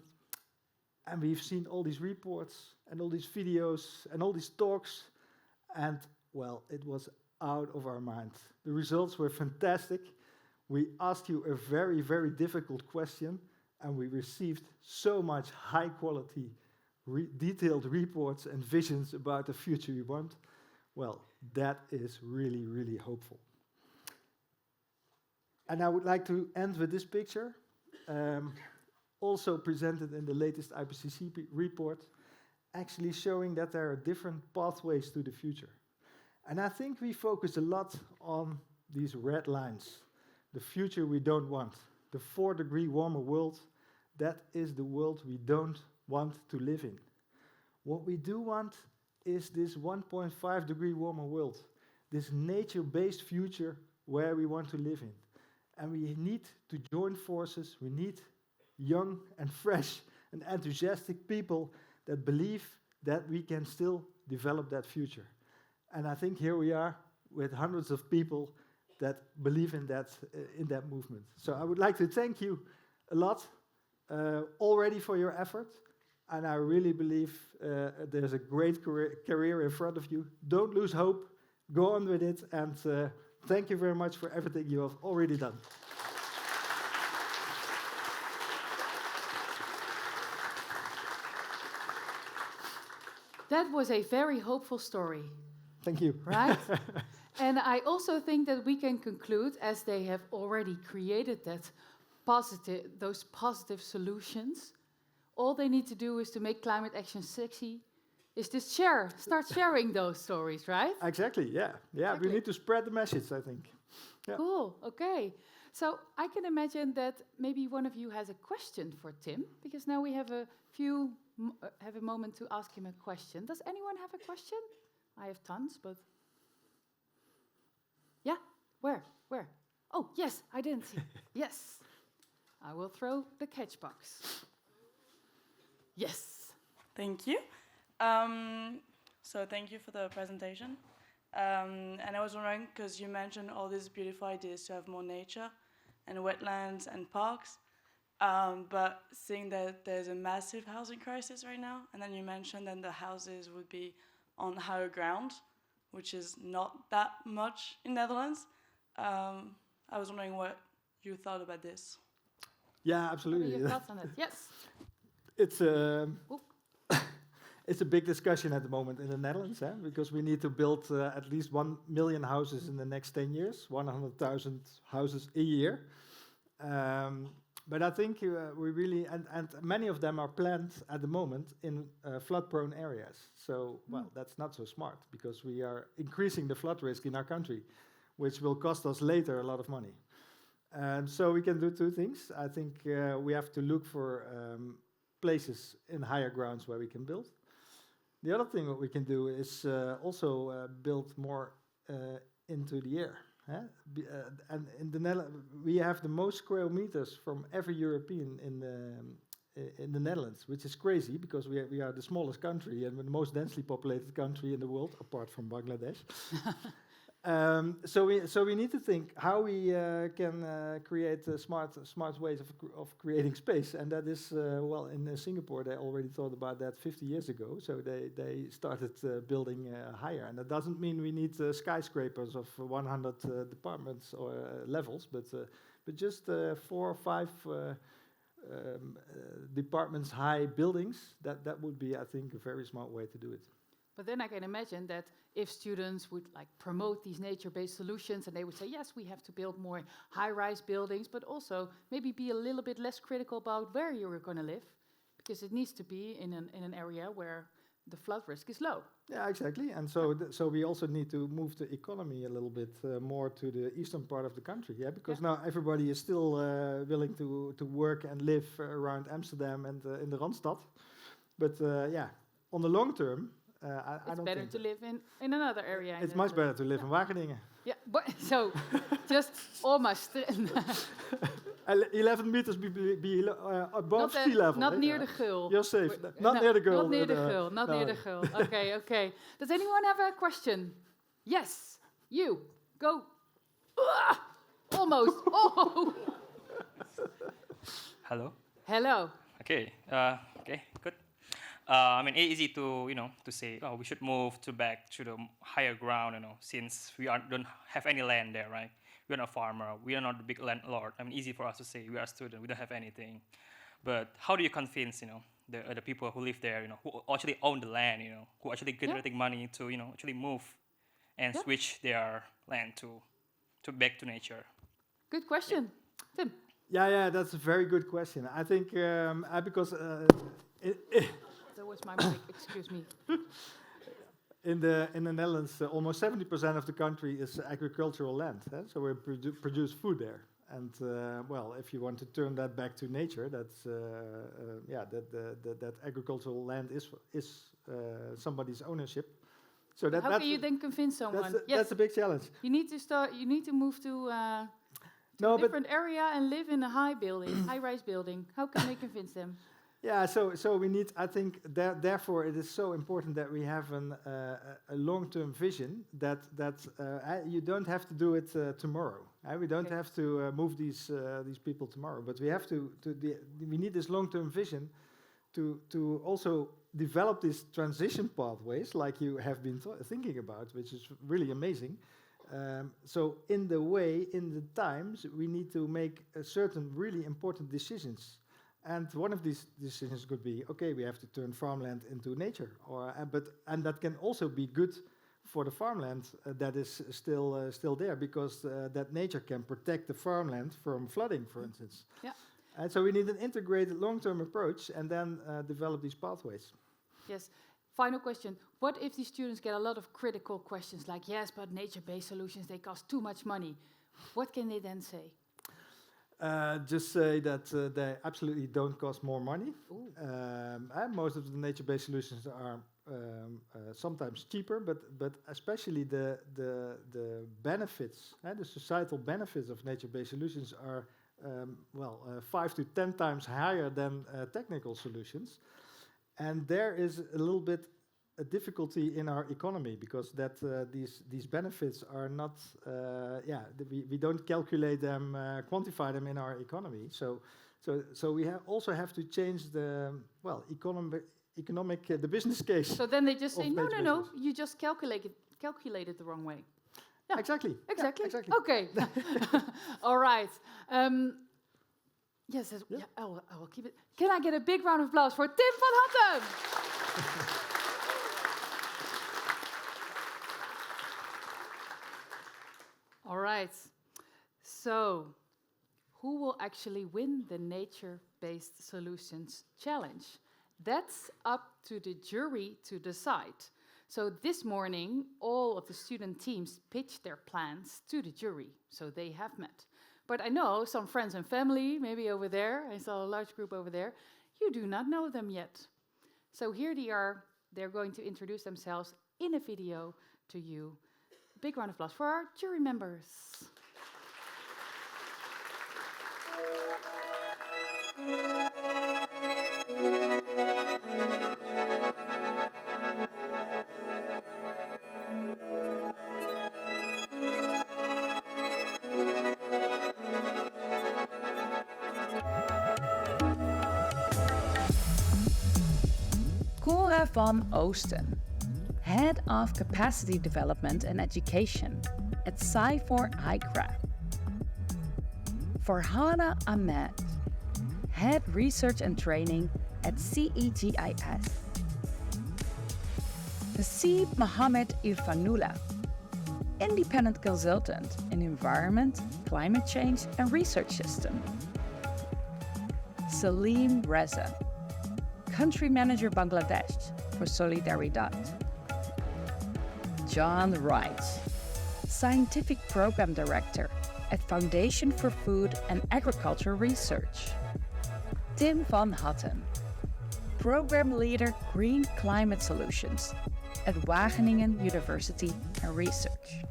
we've seen all these reports and all these videos and all these talks. And, well, it was out of our mind. The results were fantastic. We asked you a very, very difficult question, and we received so much high-quality, detailed reports and visions about the future we want. Well, that is really, really hopeful. And I would like to end with this picture, also presented in the latest IPCC report, actually showing that there are different pathways to the future. And I think we focus a lot on these red lines. The future we don't want. The 4-degree warmer world, that is the world we don't want to live in. What we do want is this 1.5-degree warmer world, this nature-based future where we want to live in. And we need to join forces, we need young and fresh and enthusiastic people that believe that we can still develop that future. And I think here we are with hundreds of people that believe in that movement. So I would like to thank you a lot already for your effort. And I really believe there's a great career in front of you. Don't lose hope. Go on with it. And thank you very much for everything you have already done. That was a very hopeful story. Thank you. Right? And I also think that we can conclude, as they have already created those positive solutions, all they need to do is to make climate action sexy, is to start sharing those stories, right? Exactly, yeah. Yeah, Exactly. we need to spread the message, I think. Yeah. Cool, okay. So I can imagine that maybe one of you has a question for Tim, because now we have have a moment to ask him a question. Does anyone have a question? I have tons, but... Yeah, where? Oh, yes, I didn't see. Yes. I will throw the catch box. Yes. Thank you. So thank you for the presentation. And I was wondering, because you mentioned all these beautiful ideas to have more nature and wetlands and parks, but seeing that there's a massive housing crisis right now, and then you mentioned that the houses would be on higher ground, which is not that much in Netherlands. I was wondering what you thought about this. Yeah, absolutely. What are your thoughts on it? Yes. It's it's a big discussion at the moment in the Netherlands, because we need to build at least 1 million houses in the next 10 years, 100,000 houses a year. But I think we really, and many of them are planned at the moment in flood-prone areas. So, well, that's not so smart, because we are increasing the flood risk in our country, which will cost us later a lot of money. So we can do two things. I think we have to look for places in higher grounds where we can build. The other thing what we can do is also build more into the air. And in the Netherlands, we have the most square meters from every European in the Netherlands, which is crazy because we are the smallest country and the most densely populated country in the world, apart from Bangladesh. So we need to think how we can create smart ways of creating space, and that is well, in Singapore they already thought about that 50 years ago. So they started building higher, and that doesn't mean we need skyscrapers of 100 departments or levels, but just 4 or 5 departments high buildings. That would be, I think, a very smart way to do it. But then I can imagine that if students would like promote these nature-based solutions and they would say, yes, we have to build more high-rise buildings, but also maybe be a little bit less critical about where you're going to live, because it needs to be in an area where the flood risk is low. Yeah, exactly. And so we also need to move the economy a little bit more to the eastern part of the country, because now everybody is still willing to work and live around Amsterdam and in the Randstad. But on the long term, it's better to live in another area. It's much better to live in Wageningen. Yeah, but so just almost 11 meters above sea level. Not near the Geul. You're safe. Not near the Geul. Not near the Geul. Not near the Geul. Okay. Does anyone have a question? Yes, you go. Almost. Oh. Hello. Okay, good. I mean, it's easy to say, oh, we should move back to the higher ground, since we don't have any land there, right? We're not a farmer, we are not a big landlord. I mean, easy for us to say we are students, we don't have anything. But how do you convince, the people who live there, who actually own the land, who actually generating money to, actually move and switch their land to back to nature? Good question, Tim. Yeah, that's a very good question. I think because. That was my mic, excuse me. In the Netherlands, almost 70% of the country is agricultural land. So we produce food there. And well, if you want to turn that back to nature, that's that agricultural land is somebody's ownership. So how can you then convince someone? That's a big challenge. You need to move to a different area and live in a high-rise building. How can they convince them? Yeah, so we need. I think therefore it is so important that we have a long-term vision. That you don't have to do it tomorrow. We don't have to move these people tomorrow. But we have we need this long-term vision to also develop these transition pathways, like you have been thinking about, which is really amazing. So in the times, we need to make certain really important decisions. And one of these decisions could be, okay, we have to turn farmland into nature, and that can also be good for the farmland that is still there, because that nature can protect the farmland from flooding, for instance. Yeah. And so we need an integrated long-term approach, and then develop these pathways. Yes. Final question. What if the students get a lot of critical questions like, yes, but nature-based solutions, they cost too much money? What can they then say? Just say that they absolutely don't cost more money. And most of the nature-based solutions are sometimes cheaper, but especially the benefits, the societal benefits of nature-based solutions are 5 to 10 times higher than technical solutions. And there is a little bit a difficulty in our economy because that these benefits are not, we don't calculate them, quantify them in our economy. So we also have to change the economic the business case. So then they just say, no, you just calculated the wrong way. Yeah. Exactly. Okay. All right. Yes, I will keep it. Can I get a big round of applause for Tim van Hattem? All right. So, who will actually win the nature-based solutions challenge? That's up to the jury to decide. So this morning, all of the student teams pitched their plans to the jury, so they have met. But I know some friends and family, maybe over there, I saw a large group over there, you do not know them yet. So here they are, they're going to introduce themselves in a video to you. Big round of applause for our jury members. Cora van Oosten, Head of Capacity Development and Education at Sci4 ICRA. Farhana Ahmed, Head Research and Training at CEGIS. Hasib Mohammed Irfanullah, Independent Consultant in Environment, Climate Change and Research System. Salim Reza, Country Manager Bangladesh for Solidaridad. John Wright, Scientific Program Director at Foundation for Food and Agriculture Research. Tim van Hattem, Program Leader Green Climate Solutions at Wageningen University and Research.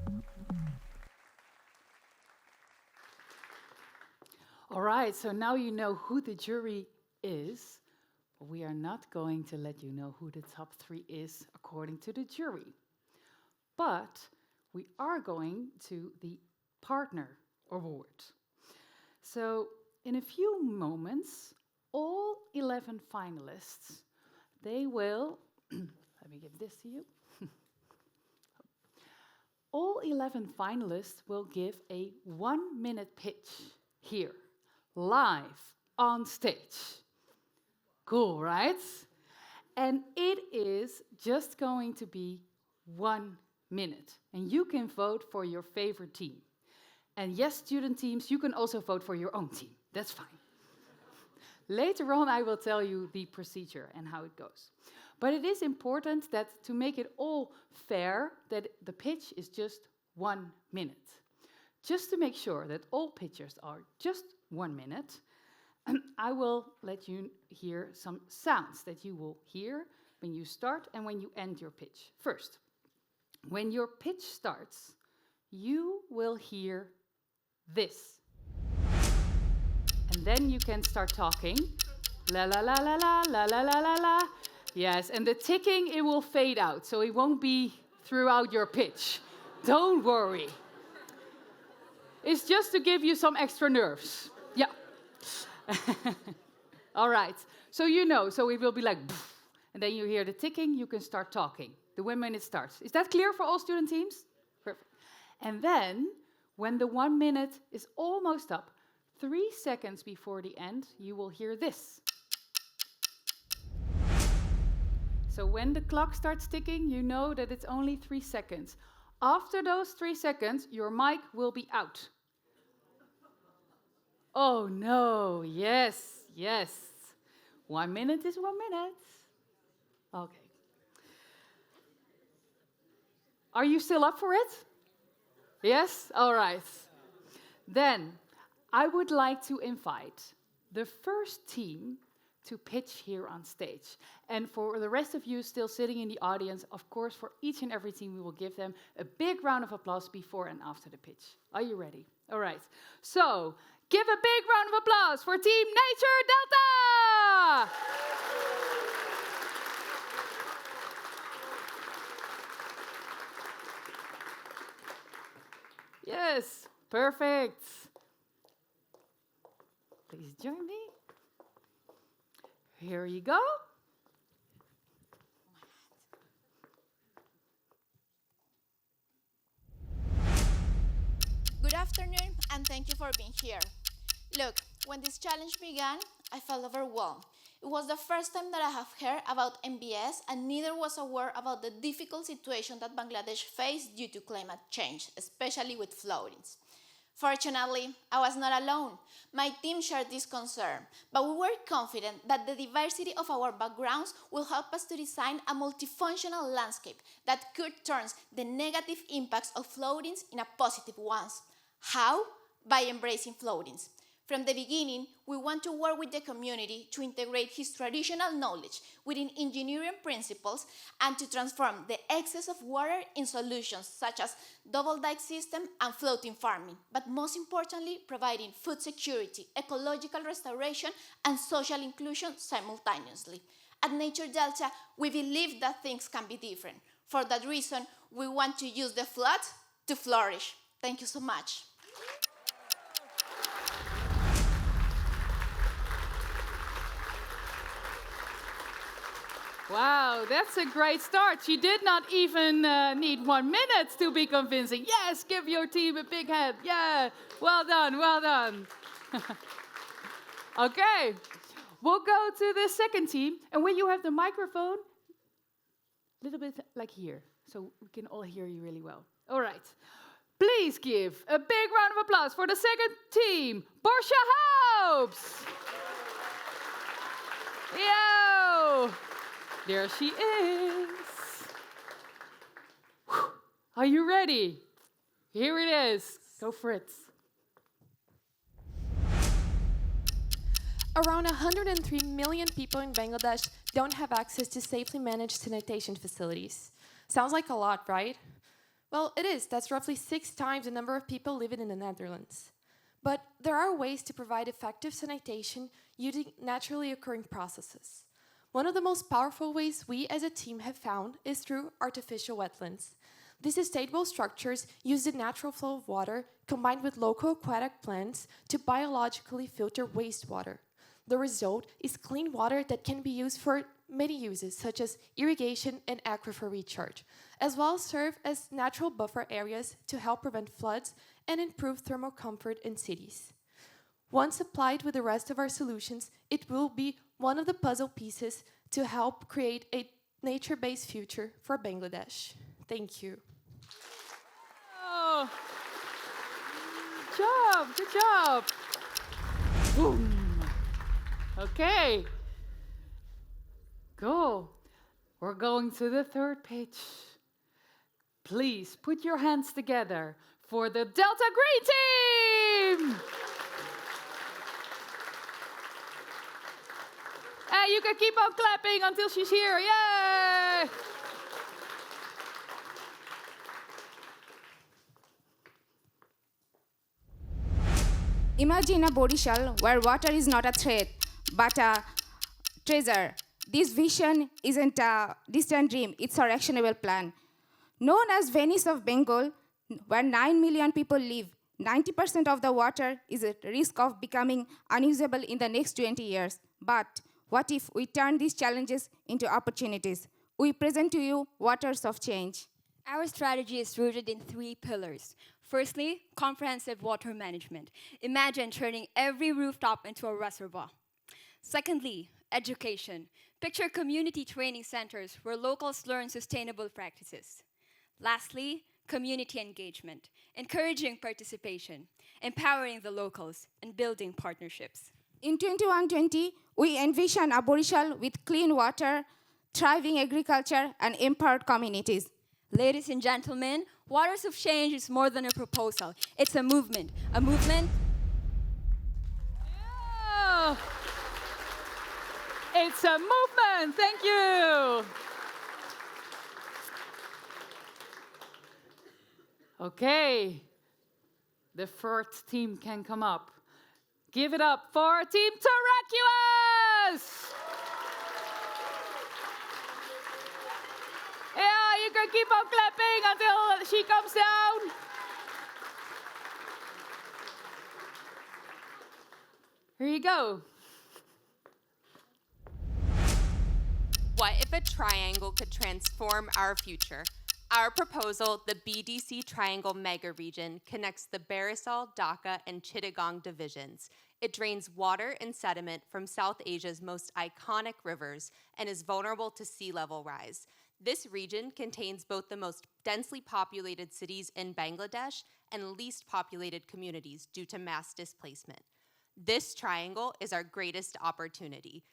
All right, so now you know who the jury is. We are not going to let you know who the top 3 is according to the jury. But we are going to the partner award. So in a few moments, all 11 finalists, they will, let me give this to you. All 11 finalists will give a 1-minute pitch here, live on stage. Cool, right? And it is just going to be 1 minute. And you can vote for your favorite team. And yes, student teams, you can also vote for your own team. That's fine. Later on, I will tell you the procedure and how it goes. But it is important that to make it all fair, that the pitch is just 1 minute. Just to make sure that all pitches are just 1 minute, I will let you hear some sounds that you will hear when you start and when you end your pitch. First, when your pitch starts, you will hear this. And then you can start talking. La la la la la la la la la la. Yes, and the ticking, it will fade out, so it won't be throughout your pitch. Don't worry. It's just to give you some extra nerves. Yeah. All right, so you know, so it will be like, and then you hear the ticking, you can start talking. The 1 minute starts. Is that clear for all student teams? Perfect. And then, when the 1 minute is almost up, 3 seconds before the end, you will hear this. So when the clock starts ticking, you know that it's only 3 seconds. After those 3 seconds, your mic will be out. Oh no, yes, yes. 1 minute is 1 minute. Okay. Are you still up for it? Yes? All right. Then I would like to invite the first team to pitch here on stage. And for the rest of you still sitting in the audience, of course, for each and every team, we will give them a big round of applause before and after the pitch. Are you ready? All right. So, give a big round of applause for Team Nature Delta! Yes, perfect. Please join me. Here you go. Good afternoon, and thank you for being here. Look, when this challenge began, I felt overwhelmed. It was the first time that I have heard about MBS, and neither was aware about the difficult situation that Bangladesh faced due to climate change, especially with floodings. Fortunately, I was not alone. My team shared this concern, but we were confident that the diversity of our backgrounds will help us to design a multifunctional landscape that could turn the negative impacts of floodings into positive ones. How? By embracing floodings. From the beginning, we want to work with the community to integrate his traditional knowledge within engineering principles and to transform the excess of water in solutions such as double dike system and floating farming, but most importantly, providing food security, ecological restoration, and social inclusion simultaneously. At Nature Delta, we believe that things can be different. For that reason, we want to use the flood to flourish. Thank you so much. Wow, that's a great start. She did not even need 1 minute to be convincing. Yes, give your team a big hand. Yeah, well done, well done. Okay, we'll go to the second team. And when you have the microphone, a little bit like here, so we can all hear you really well. All right, please give a big round of applause for the second team, Portia Hopes. Yo! There she is. Whew. Are you ready? Here it is. Go for it. Around 103 million people in Bangladesh don't have access to safely managed sanitation facilities. Sounds like a lot, right? Well, it is. That's roughly 6 times the number of people living in the Netherlands. But there are ways to provide effective sanitation using naturally occurring processes. One of the most powerful ways we as a team have found is through artificial wetlands. These sustainable structures use the natural flow of water combined with local aquatic plants to biologically filter wastewater. The result is clean water that can be used for many uses, such as irrigation and aquifer recharge, as well as serve as natural buffer areas to help prevent floods and improve thermal comfort in cities. Once applied with the rest of our solutions, it will be one of the puzzle pieces to help create a nature-based future for Bangladesh. Thank you. Oh, good job. Boom. Okay. Go. We're going to the third pitch. Please put your hands together for the Delta Green Team. You can keep on clapping until she's here. Yay! Imagine a Borishal where water is not a threat, but a treasure. This vision isn't a distant dream, it's our actionable plan. Known as Venice of Bengal, where 9 million people live, 90% of the water is at risk of becoming unusable in the next 20 years. But what if we turn these challenges into opportunities? We present to you Waters of Change. Our strategy is rooted in 3 pillars. Firstly, comprehensive water management. Imagine turning every rooftop into a reservoir. Secondly, education. Picture community training centers where locals learn sustainable practices. Lastly, community engagement, encouraging participation, empowering the locals, and building partnerships. In 2120, we envision a Borishal with clean water, thriving agriculture, and empowered communities. Ladies and gentlemen, Waters of Change is more than a proposal. It's a movement. A movement. Yeah. It's a movement. Thank you. Okay. The fourth team can come up. Give it up for Team Terracuous! Yeah, you can keep on clapping until she comes down. Here you go. What if a triangle could transform our future? Our proposal, the BDC Triangle Mega Region, connects the Barisal, Dhaka, and Chittagong divisions. It drains water and sediment from South Asia's most iconic rivers and is vulnerable to sea level rise. This region contains both the most densely populated cities in Bangladesh and least populated communities due to mass displacement. This triangle is our greatest opportunity.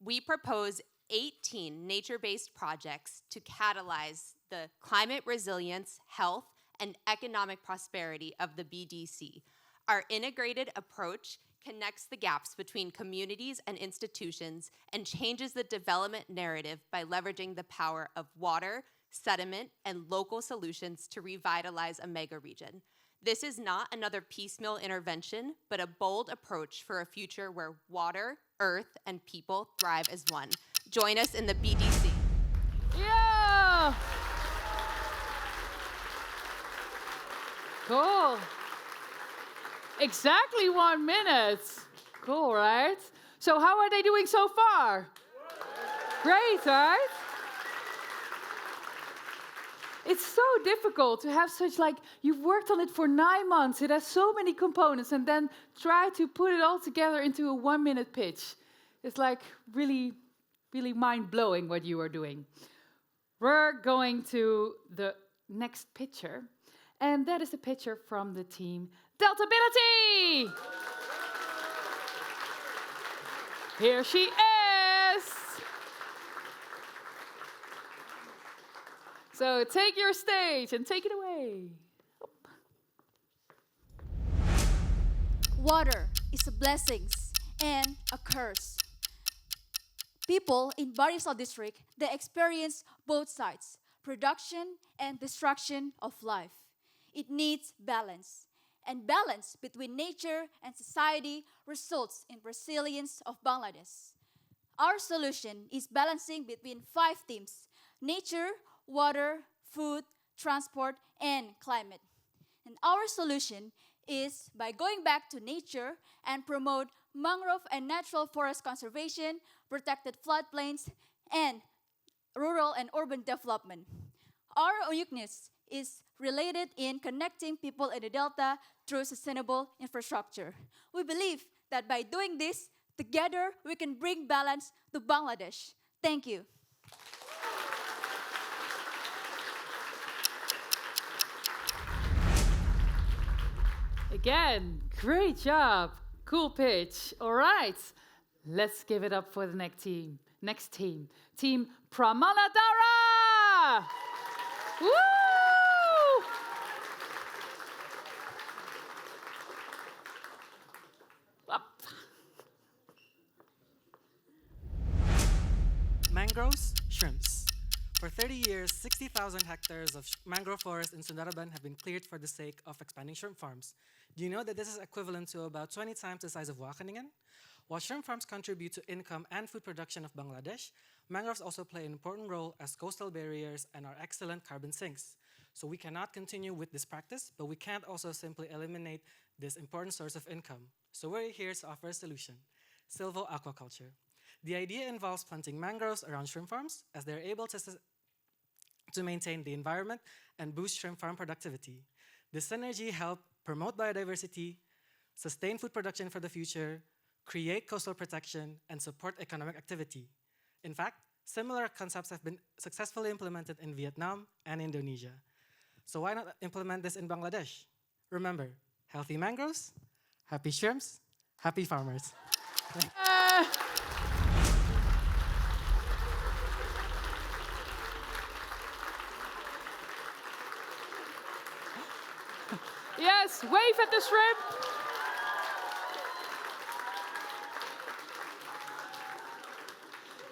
We propose 18 nature-based projects to catalyze the climate resilience, health, and economic prosperity of the BDC. Our integrated approach connects the gaps between communities and institutions and changes the development narrative by leveraging the power of water, sediment, and local solutions to revitalize a mega region. This is not another piecemeal intervention, but a bold approach for a future where water, earth, and people thrive as one. Join us in the BDC. Yeah! Cool. Exactly 1 minute. Cool, right? So how are they doing so far? Great, right? It's so difficult to have such you've worked on it for 9 months. It has so many components and then try to put it all together into a 1 minute pitch. It's really, really mind-blowing what you are doing. We're going to the next picture, and that is a picture from the team Deltability! Here she is! So take your stage and take it away. Water is a blessing and a curse. People in Barisal district, they experience both sides, production and destruction of life. It needs balance. And balance between nature and society results in resilience of Bangladesh. Our solution is balancing between 5 themes: nature, water, food, transport, and climate. And our solution is by going back to nature and promote mangrove and natural forest conservation, protected floodplains, and rural and urban development. Our uniqueness is related in connecting people in the Delta through sustainable infrastructure. We believe that by doing this, together we can bring balance to Bangladesh. Thank you. Again, great job. Cool pitch. All right, let's give it up for the next team. Team Pramanadara! Woo! Up. Mangroves, shrimps. For 30 years, 60,000 hectares of mangrove forest in Sundaraban have been cleared for the sake of expanding shrimp farms. Do you know that this is equivalent to about 20 times the size of Wageningen? While shrimp farms contribute to income and food production of Bangladesh, mangroves also play an important role as coastal barriers and are excellent carbon sinks. So we cannot continue with this practice, but we can't also simply eliminate this important source of income. So we're here to offer a solution: silvo aquaculture. The idea involves planting mangroves around shrimp farms, as they're able to maintain the environment and boost shrimp farm productivity. This synergy helps promote biodiversity, sustain food production for the future, create coastal protection, and support economic activity. In fact, similar concepts have been successfully implemented in Vietnam and Indonesia. So why not implement this in Bangladesh? Remember, healthy mangroves, happy shrimps, happy farmers. Yes, wave at the shrimp.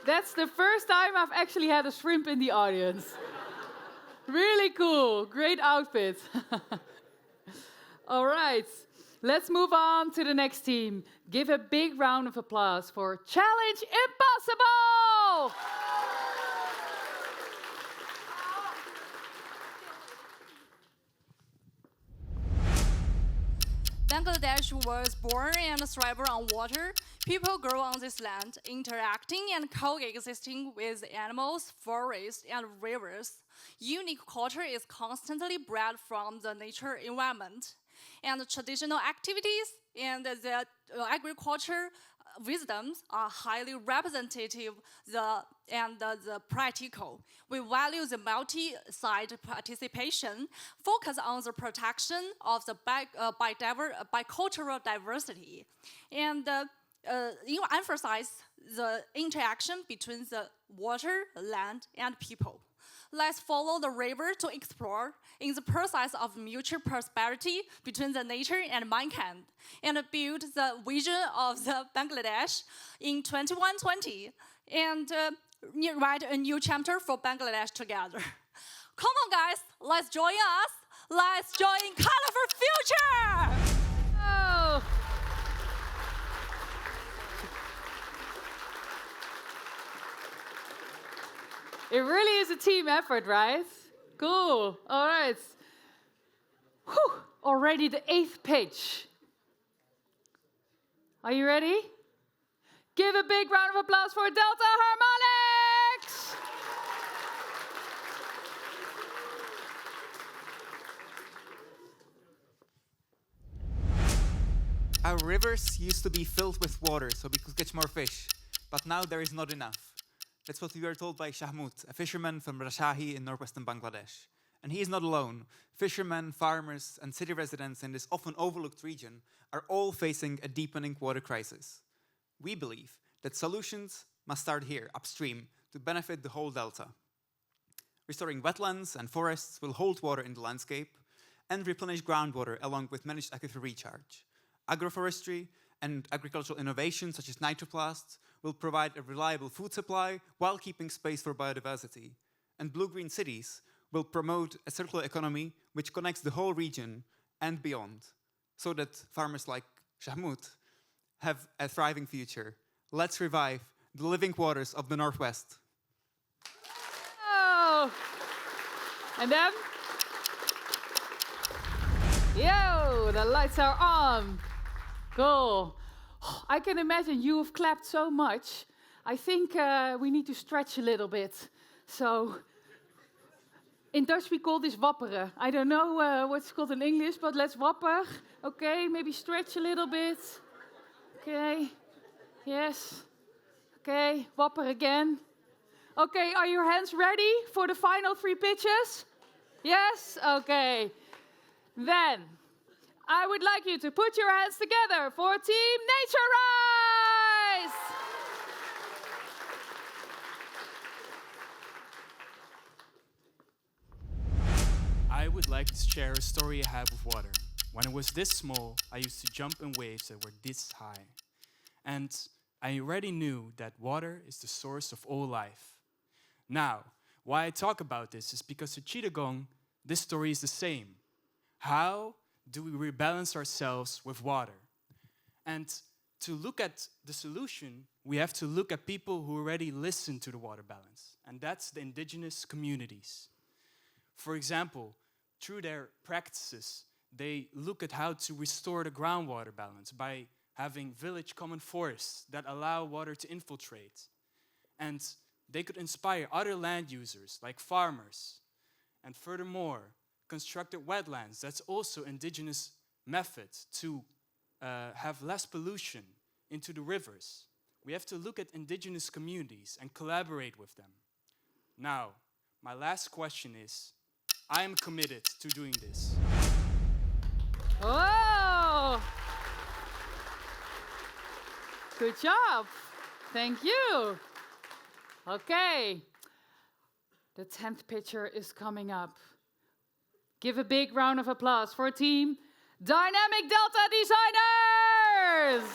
That's the first time I've actually had a shrimp in the audience. Really cool, great outfit. All right, let's move on to the next team. Give a big round of applause for Challenge Impossible! Bangladesh was born and thrived on water. People grow on this land, interacting and coexisting with animals, forests, and rivers. Unique culture is constantly bred from the nature environment. And traditional activities and the agriculture wisdoms are highly representative and the practical. We value the multi-side participation, focus on the protection of the bicultural diversity, and emphasize the interaction between the water, land, and people. Let's follow the river to explore in the process of mutual prosperity between the nature and mankind, and build the vision of the Bangladesh in 2120, and write a new chapter for Bangladesh together. Come on, guys, let's join us. Let's join Colorful Future! Oh. It really is a team effort, right? Cool. All right. Whew. Already the 8th pitch. Are you ready? Give a big round of applause for Delta Harmonics! Our rivers used to be filled with water so we could catch more fish, but now there is not enough. That's what we were told by Shahmut, a fisherman from Rajshahi in northwestern Bangladesh. And he is not alone. Fishermen, farmers, and city residents in this often overlooked region are all facing a deepening water crisis. We believe that solutions must start here, upstream, to benefit the whole delta. Restoring wetlands and forests will hold water in the landscape and replenish groundwater along with managed aquifer recharge. Agroforestry and agricultural innovations such as nitroplasts will provide a reliable food supply while keeping space for biodiversity. And blue-green cities will promote a circular economy which connects the whole region and beyond, so that farmers like Shahmut have a thriving future. Let's revive the living waters of the Northwest. Oh! And then? Yo, the lights are on. Cool. I can imagine you've clapped so much. I think we need to stretch a little bit. So, in Dutch we call this wapperen. I don't know what's called in English, but let's wapper. Okay, maybe stretch a little bit. Okay, yes. Okay, wapper again. Okay, are your hands ready for the final 3 pitches? Yes? Okay. Then, I would like you to put your hands together for Team Nature Rise! I would like to share a story I have with water. When I was this small, I used to jump in waves that were this high. And I already knew that water is the source of all life. Now, why I talk about this is because to Chittagong, this story is the same. How do we rebalance ourselves with water? And to look at the solution, we have to look at people who already listen to the water balance, and that's the indigenous communities. For example, through their practices, they look at how to restore the groundwater balance by having village common forests that allow water to infiltrate. And they could inspire other land users, like farmers. And furthermore, constructed wetlands, that's also indigenous methods to have less pollution into the rivers. We have to look at indigenous communities and collaborate with them. Now, my last question is, I am committed to doing this. Oh! Good job. Thank you. Okay. The 10th picture is coming up. Give a big round of applause for Team Dynamic Delta Designers!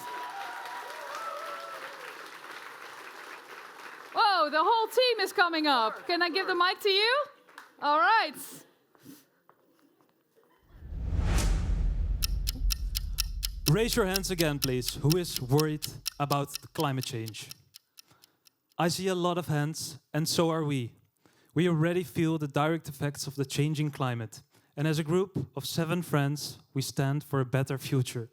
Whoa, the whole team is coming up. Can I give the mic to you? All right. Raise your hands again, please. Who is worried about the climate change? I see a lot of hands, and so are we. We already feel the direct effects of the changing climate. And as a group of 7 friends, we stand for a better future,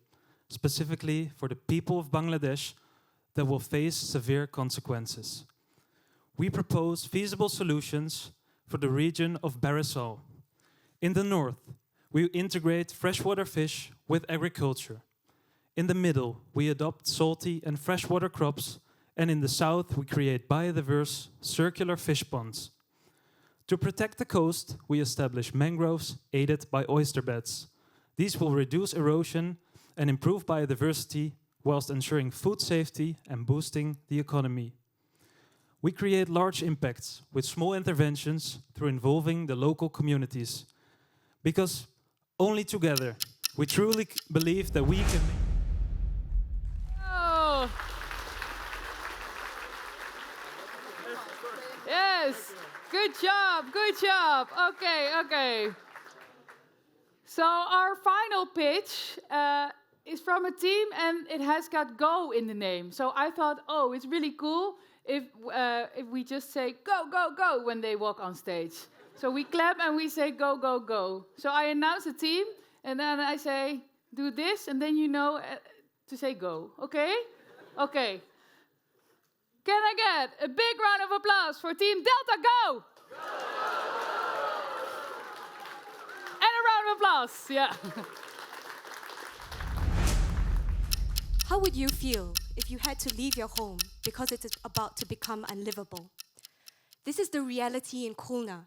specifically for the people of Bangladesh that will face severe consequences. We propose feasible solutions for the region of Barisal. In the north, we integrate freshwater fish with agriculture. In the middle, we adopt salty and freshwater crops, and in the south, we create biodiverse circular fish ponds. To protect the coast, we establish mangroves aided by oyster beds. These will reduce erosion and improve biodiversity whilst ensuring food safety and boosting the economy. We create large impacts with small interventions through involving the local communities. Because only together, we truly believe that we can make... Oh. Yes, good job, good job. Okay. So our final pitch is from a team and it has got go in the name. So I thought, oh, it's really cool if we just say go, go, go when they walk on stage. So we clap and we say go, go, go. So I announce a team and then I say do this and then you know to say go, okay? Okay. Can I get a big round of applause for Team Delta Go? And a round of applause, yeah. How would you feel if you had to leave your home because it is about to become unlivable? This is the reality in Khulna.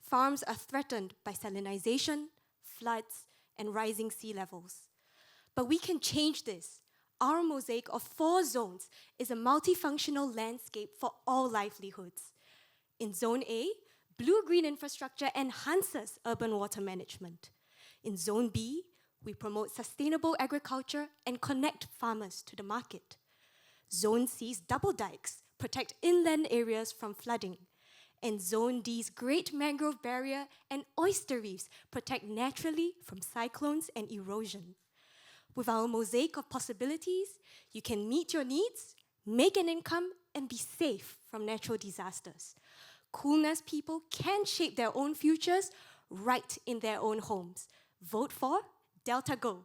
Farms are threatened by salinization, floods, and rising sea levels. But we can change this. Our mosaic of 4 zones is a multifunctional landscape for all livelihoods. In Zone A, blue-green infrastructure enhances urban water management. In Zone B, we promote sustainable agriculture and connect farmers to the market. Zone C's double dikes protect inland areas from flooding. And Zone D's Great Mangrove Barrier and oyster reefs protect naturally from cyclones and erosion. With our mosaic of possibilities, you can meet your needs, make an income, and be safe from natural disasters. Khulna's people can shape their own futures right in their own homes. Vote for Delta Go.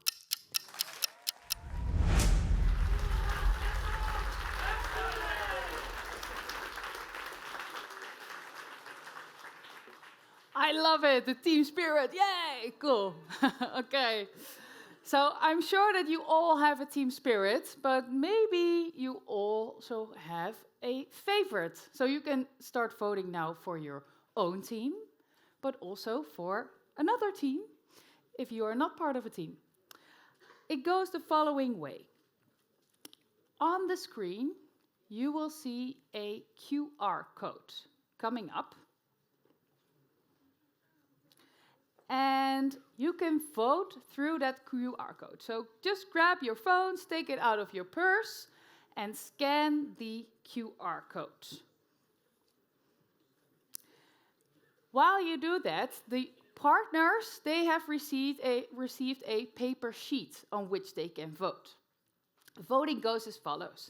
I love it, the team spirit, yay, cool. Okay, so I'm sure that you all have a team spirit, but maybe you also have a favorite. So you can start voting now for your own team, but also for another team if you are not part of a team. It goes the following way. On the screen, you will see a QR code coming up. And you can vote through that QR code. So just grab your phones, take it out of your purse, and scan the QR code. While you do that, the partners, they have received a paper sheet on which they can vote. Voting goes as follows.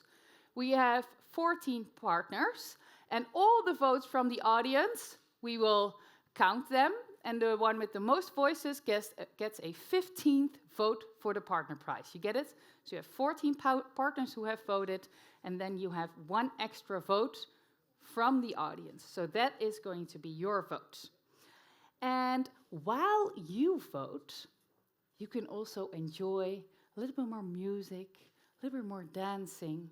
We have 14 partners, and all the votes from the audience, we will count them, and the one with the most voices gets a 15th vote for the partner prize. You get it? So you have 14 partners who have voted, and then you have 1 extra vote from the audience. So that is going to be your vote. And while you vote, you can also enjoy a little bit more music, a little bit more dancing.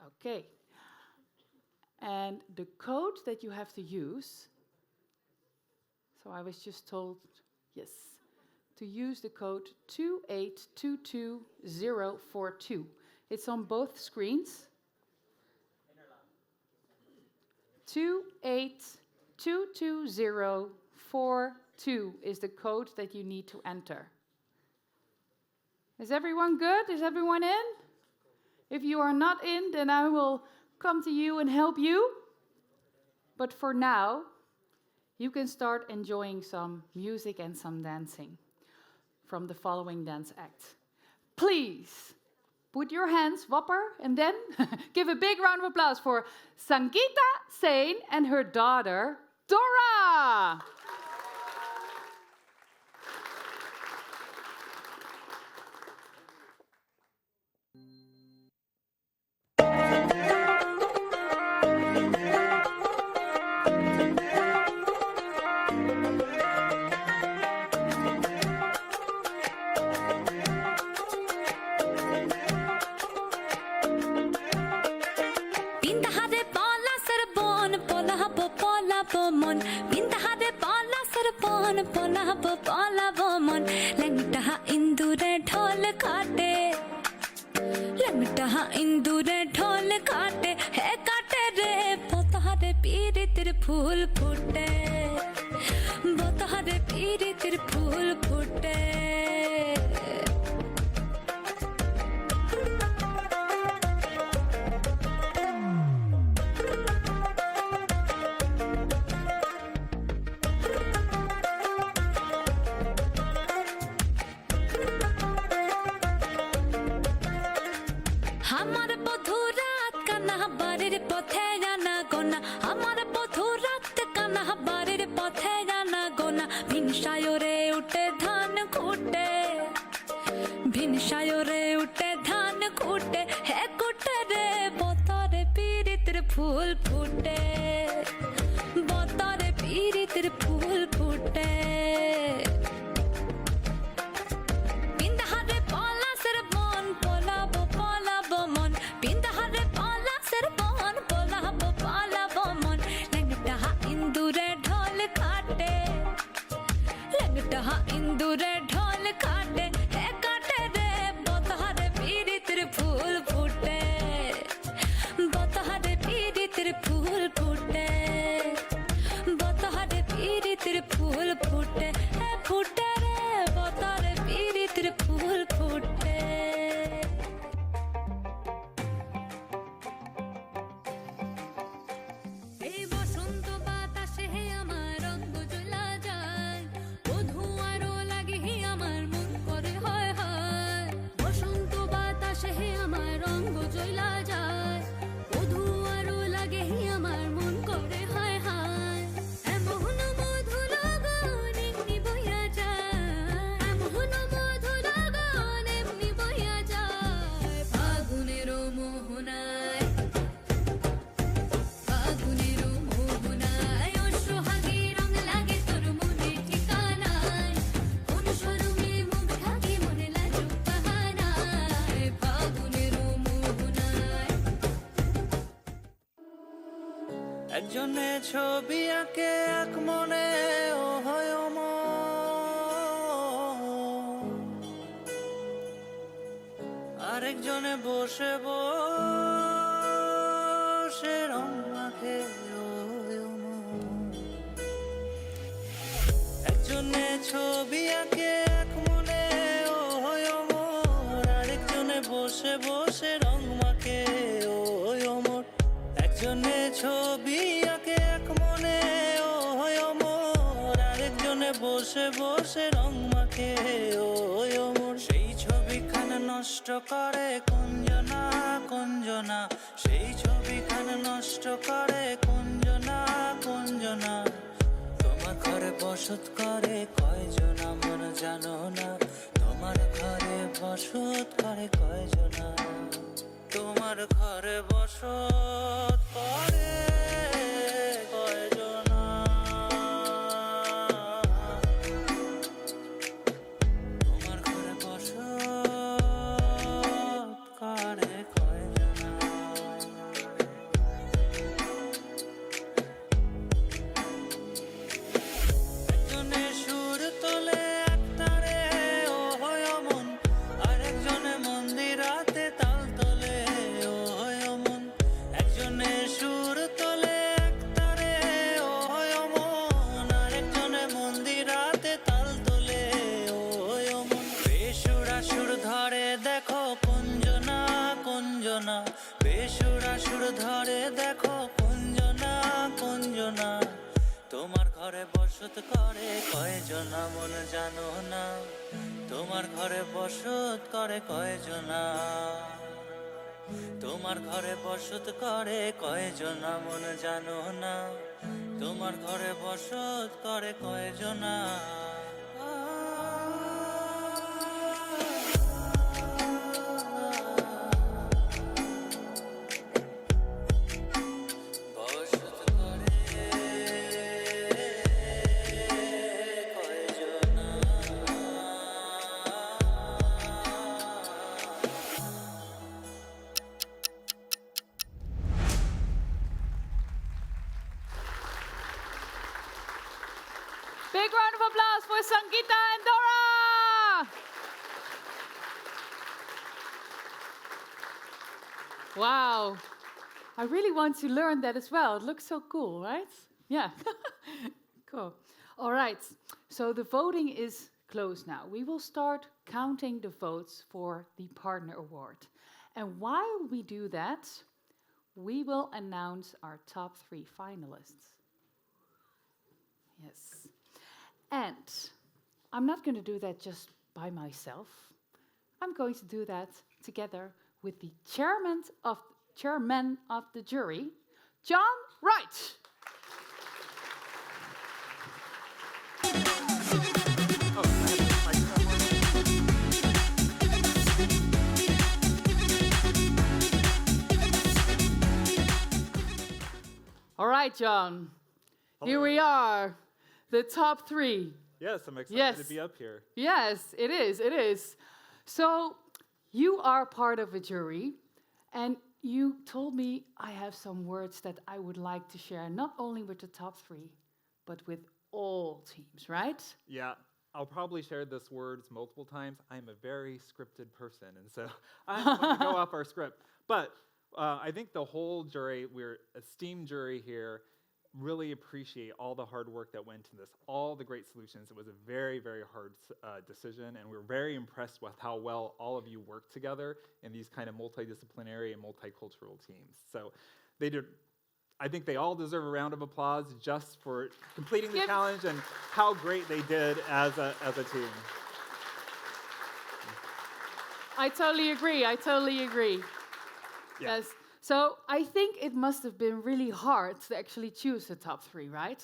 Okay. And the code that you have to use, so I was just told, yes, to use the code 2822042. It's on both screens. 2822042. 542 is the code that you need to enter. Is everyone good? Is everyone in? If you are not in, then I will come to you and help you. But for now, you can start enjoying some music and some dancing from the following dance act. Please put your hands whopper and then give a big round of applause for Sangeeta Sain and her daughter, Dora. फूल फूटे बतारे पीरी तेरे फूल फूटे हमारे बधू रात का ना बारिर पथे जाना gonna हमारे बधू रात का ना बारिर पथे जाना गोना भिनसायोरे उठे धान कूटे भिनसायोरे उठे धान कूटे है कूटे रे बतारे पीरी तेरे फूल फूटे बतारे पीरी तेरे फूल फूटे इंदूरे ढोल काटे है काटे रे बतारे पीरी तेरे फूल फूटे बतारे पीरी तेरे फूल फूटे बतारे पीरी तेरे फूल फूटे है फूटे रे बतारे पीरी तेरे फूल फूटे এই বসন্ত বাতাসে আমার রঙ জ্বলা যায় বধূ আরো লাগে আমার মন করে হয় হয় বসন্ত বাতাসে আমার রঙ জ্বলা যায় বধূ আরো লাগে আমার মন করে হয় হয় এমন মধু লগন এমনি বইয়া যায় এমন মধু লগন এমনি বইয়া যায় ফাগুনের মোহনায় ফাগুনের মোহনায় ও সোহাগী রং লাগে তোর মনে ঠিকানায় কোন শরমে মুখ ঢাকি মনে লাজুক বাহানায় ফাগুনের মোহনায় একজনে ছবি আঁকে এক মনে ও হয় আরেকজনে বসে বসে রং মাখে ও একজনে ছবি আঁকে এক মনে ও হয় আরেকজনে বসে বসে রং মাখে ও অমর একজনে ছবি আঁকে এক মনে ও হয় আরেকজনে বসে বসে রং মাখে ও অমর সেই ছবিখান নষ্ট করে কুঞ্জনা কুঞ্জনা সেই ছবিখান নষ্ট করে কুঞ্জনা কুঞ্জনা তোমার ঘরে বসত করে কয়জনা মন জানো না তোমার ঘরে বসত করে কয়জনা তোমার ঘরে বসত করে কয়জনা তোমার ঘরে বসত করে কয়জনা একজনে সুর তোলে একতারে ও হয় মন আরেকজনে মন্দিরাতে তাল তোলে ও হয় মন একজনে সুর তোলে তোমার ঘরে বসত করে কয়জনা মন জানো না তোমার ঘরে বসত করে কয়জনা তোমার ঘরে বসত করে কয়জনা মন জানো না তোমার ঘরে বসত করে কয়জনা বসত করে কয়জনা Big round of applause for Sangeeta and Dora! Wow. I really want to learn that as well. It looks so cool, right? Yeah. Cool. All right. So the voting is closed now. We will start counting the votes for the Partner Award. And while we do that, we will announce our top 3 finalists. Yes. And I'm not going to do that just by myself. I'm going to do that together with the chairman of the jury, John Wright. All right, John. Here we are, the top 3. Yes, I'm excited to be up here. Yes, it is, it is. So, you are part of a jury, and you told me I have some words that I would like to share, not only with the top 3, but with all teams, right? Yeah, I'll probably share this words multiple times. I'm a very scripted person, and so I don't want to go off our script. But I think the whole jury, we're a esteemed jury here, really appreciate all the hard work that went into this, all the great solutions. It was a very, very hard decision, and we're very impressed with how well all of you worked together in these kind of multidisciplinary and multicultural teams. So they did. I think they all deserve a round of applause just for completing the challenge and how great they did as a team. I totally agree. I totally agree. Yeah. Yes. So I think it must have been really hard to actually choose the top 3, right?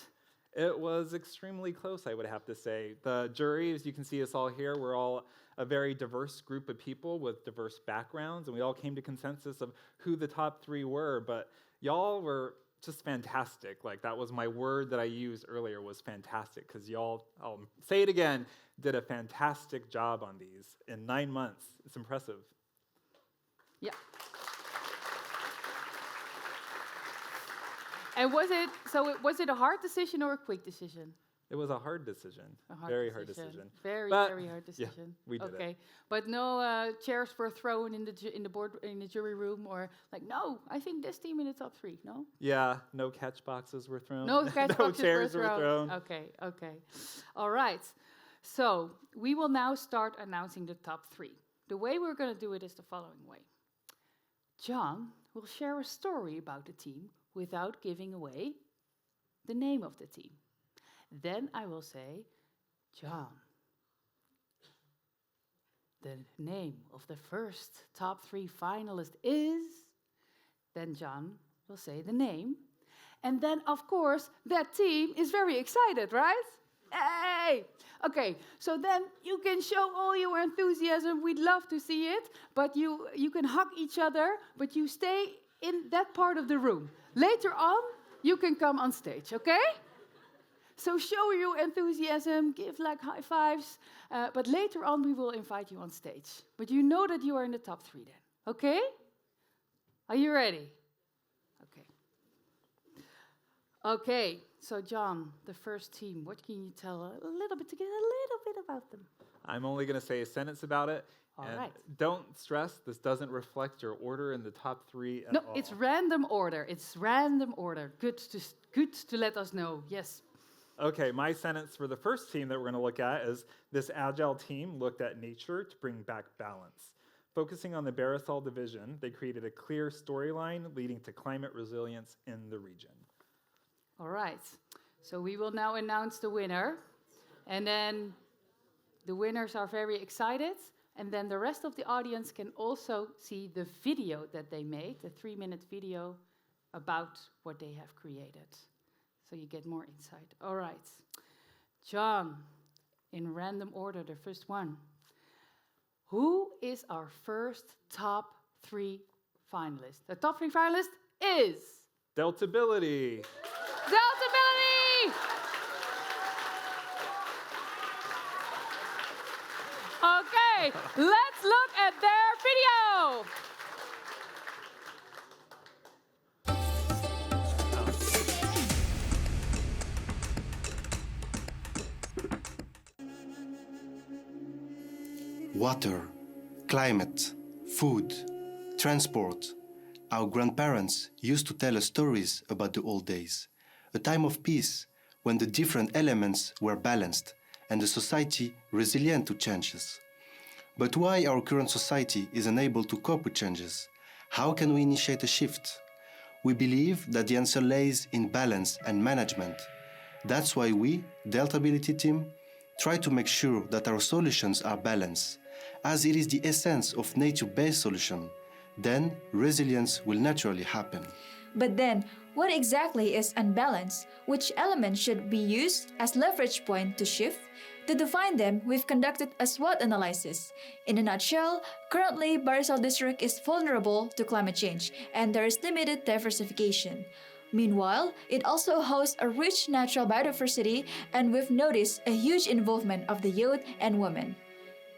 It was extremely close, I would have to say. The jury, as you can see us all here, we're all a very diverse group of people with diverse backgrounds, and we all came to consensus of who the top 3 were, but y'all were just fantastic. Like, that was my word that I used earlier, was fantastic, because y'all, I'll say it again, did a fantastic job on these in 9 months. It's impressive. Yeah. And was it a hard decision or a quick decision? It was a hard decision. Very hard decision. Very hard decision. Yeah, we did okay. it. But no chairs were thrown in the jury room, or like, no, I think this team in the top 3. No. Yeah, no catch boxes were thrown. No catch boxes chairs were thrown. Okay. All right. So we will now start announcing the top 3. The way we're going to do it is the following way. John will share a story about the team without giving away the name of the team. Then I will say, John, the name of the first top 3 finalist is, then John will say the name. And then, of course, that team is very excited, right? Hey! Okay, so then you can show all your enthusiasm. We'd love to see it, but you can hug each other, but you stay in that part of the room. Later on, you can come on stage, okay? So show your enthusiasm, give like high fives, but later on we will invite you on stage. But you know that you are in the top 3 then, okay? Are you ready? Okay. Okay, so John, the first team, what can you tell a little bit about them? I'm only going to say a sentence about it. All and right. Don't stress, this doesn't reflect your order in the top 3 at No, all. it's random order. It's random order. Good to let us know. Yes. Okay, my sentence for the first team that we're going to look at is this agile team looked at nature to bring back balance. Focusing on the Barisal division, they created a clear storyline leading to climate resilience in the region. All right. So we will now announce the winner. And then the winners are very excited. And then the rest of the audience can also see the video that they made, the 3-minute video about what they have created. So you get more insight. All right. John, in random order, the first one. Who is our first top 3 finalist? The top 3 finalist is... Deltability. Deltability! Okay, let's look at their video. Water, climate, food, transport. Our grandparents used to tell us stories about the old days, a time of peace when the different elements were balanced and the society resilient to changes. But why our current society is unable to cope with changes? How can we initiate a shift? We believe that the answer lays in balance and management. That's why we, the Deltability team, try to make sure that our solutions are balanced, as it is the essence of nature-based solution. Then resilience will naturally happen. But then, what exactly is unbalance? Which elements should be used as leverage point to shift? To define them, we've conducted a SWOT analysis. In a nutshell, currently Barisal district is vulnerable to climate change and there is limited diversification. Meanwhile, it also hosts a rich natural biodiversity and we've noticed a huge involvement of the youth and women.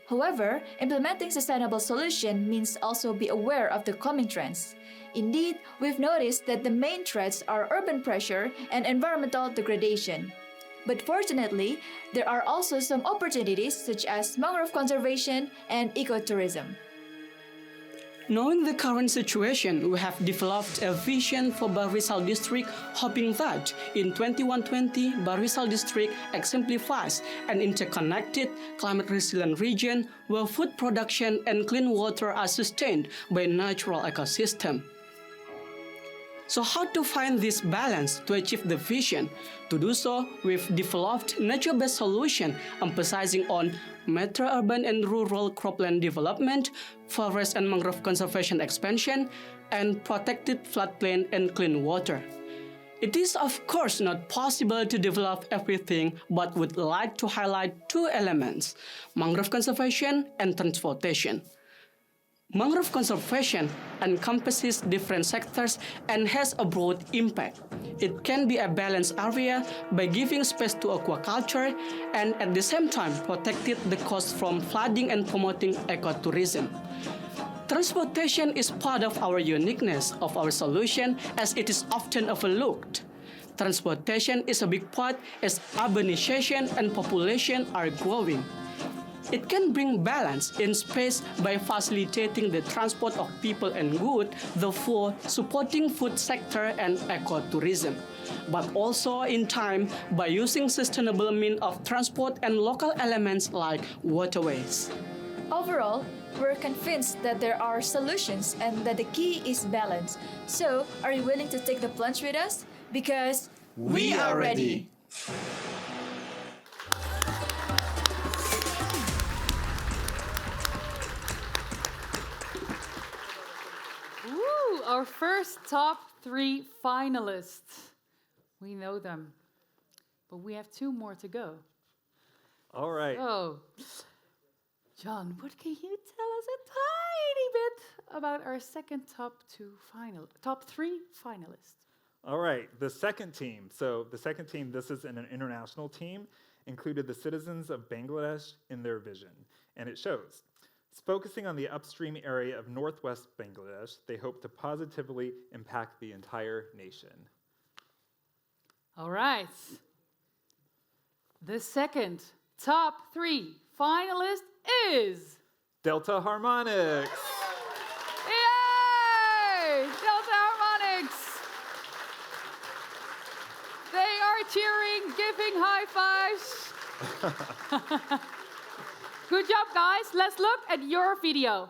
However, implementing sustainable solution means also be aware of the coming trends. Indeed, we've noticed that the main threats are urban pressure and environmental degradation. But fortunately, there are also some opportunities such as mangrove conservation and ecotourism. Knowing the current situation, we have developed a vision for Barisal district, hoping that in 2120, Barisal district exemplifies an interconnected, climate-resilient region where food production and clean water are sustained by natural ecosystem. So how to find this balance to achieve the vision? To do so, we've developed nature-based solution emphasizing on metro-urban and rural cropland development, forest and mangrove conservation expansion, and protected floodplain and clean water. It is of course not possible to develop everything, but would like to highlight 2 elements, mangrove conservation and transportation. Mangrove conservation encompasses different sectors and has a broad impact. It can be a balanced area by giving space to aquaculture and at the same time protecting the coast from flooding and promoting ecotourism. Transportation is part of our uniqueness of our solution as it is often overlooked. Transportation is a big part as urbanization and population are growing. It can bring balance in space by facilitating the transport of people and goods, therefore supporting food sector and ecotourism, but also in time by using sustainable means of transport and local elements like waterways. Overall, we're convinced that there are solutions and that the key is balance. So, are you willing to take the plunge with us? Because we are ready. Our first top 3 finalists. We know them, but we have 2 more to go. All right. So, John, what can you tell us a tiny bit about our second top 3 finalists? All right, the second team. So the second team, this is an international team, included the citizens of Bangladesh in their vision. And it shows, focusing on the upstream area of northwest Bangladesh, they hope to positively impact the entire nation. All right. The second top 3 finalist is... Delta Harmonics. Yay! Delta Harmonics! They are cheering, giving high fives. Good job, guys. Let's look at your video.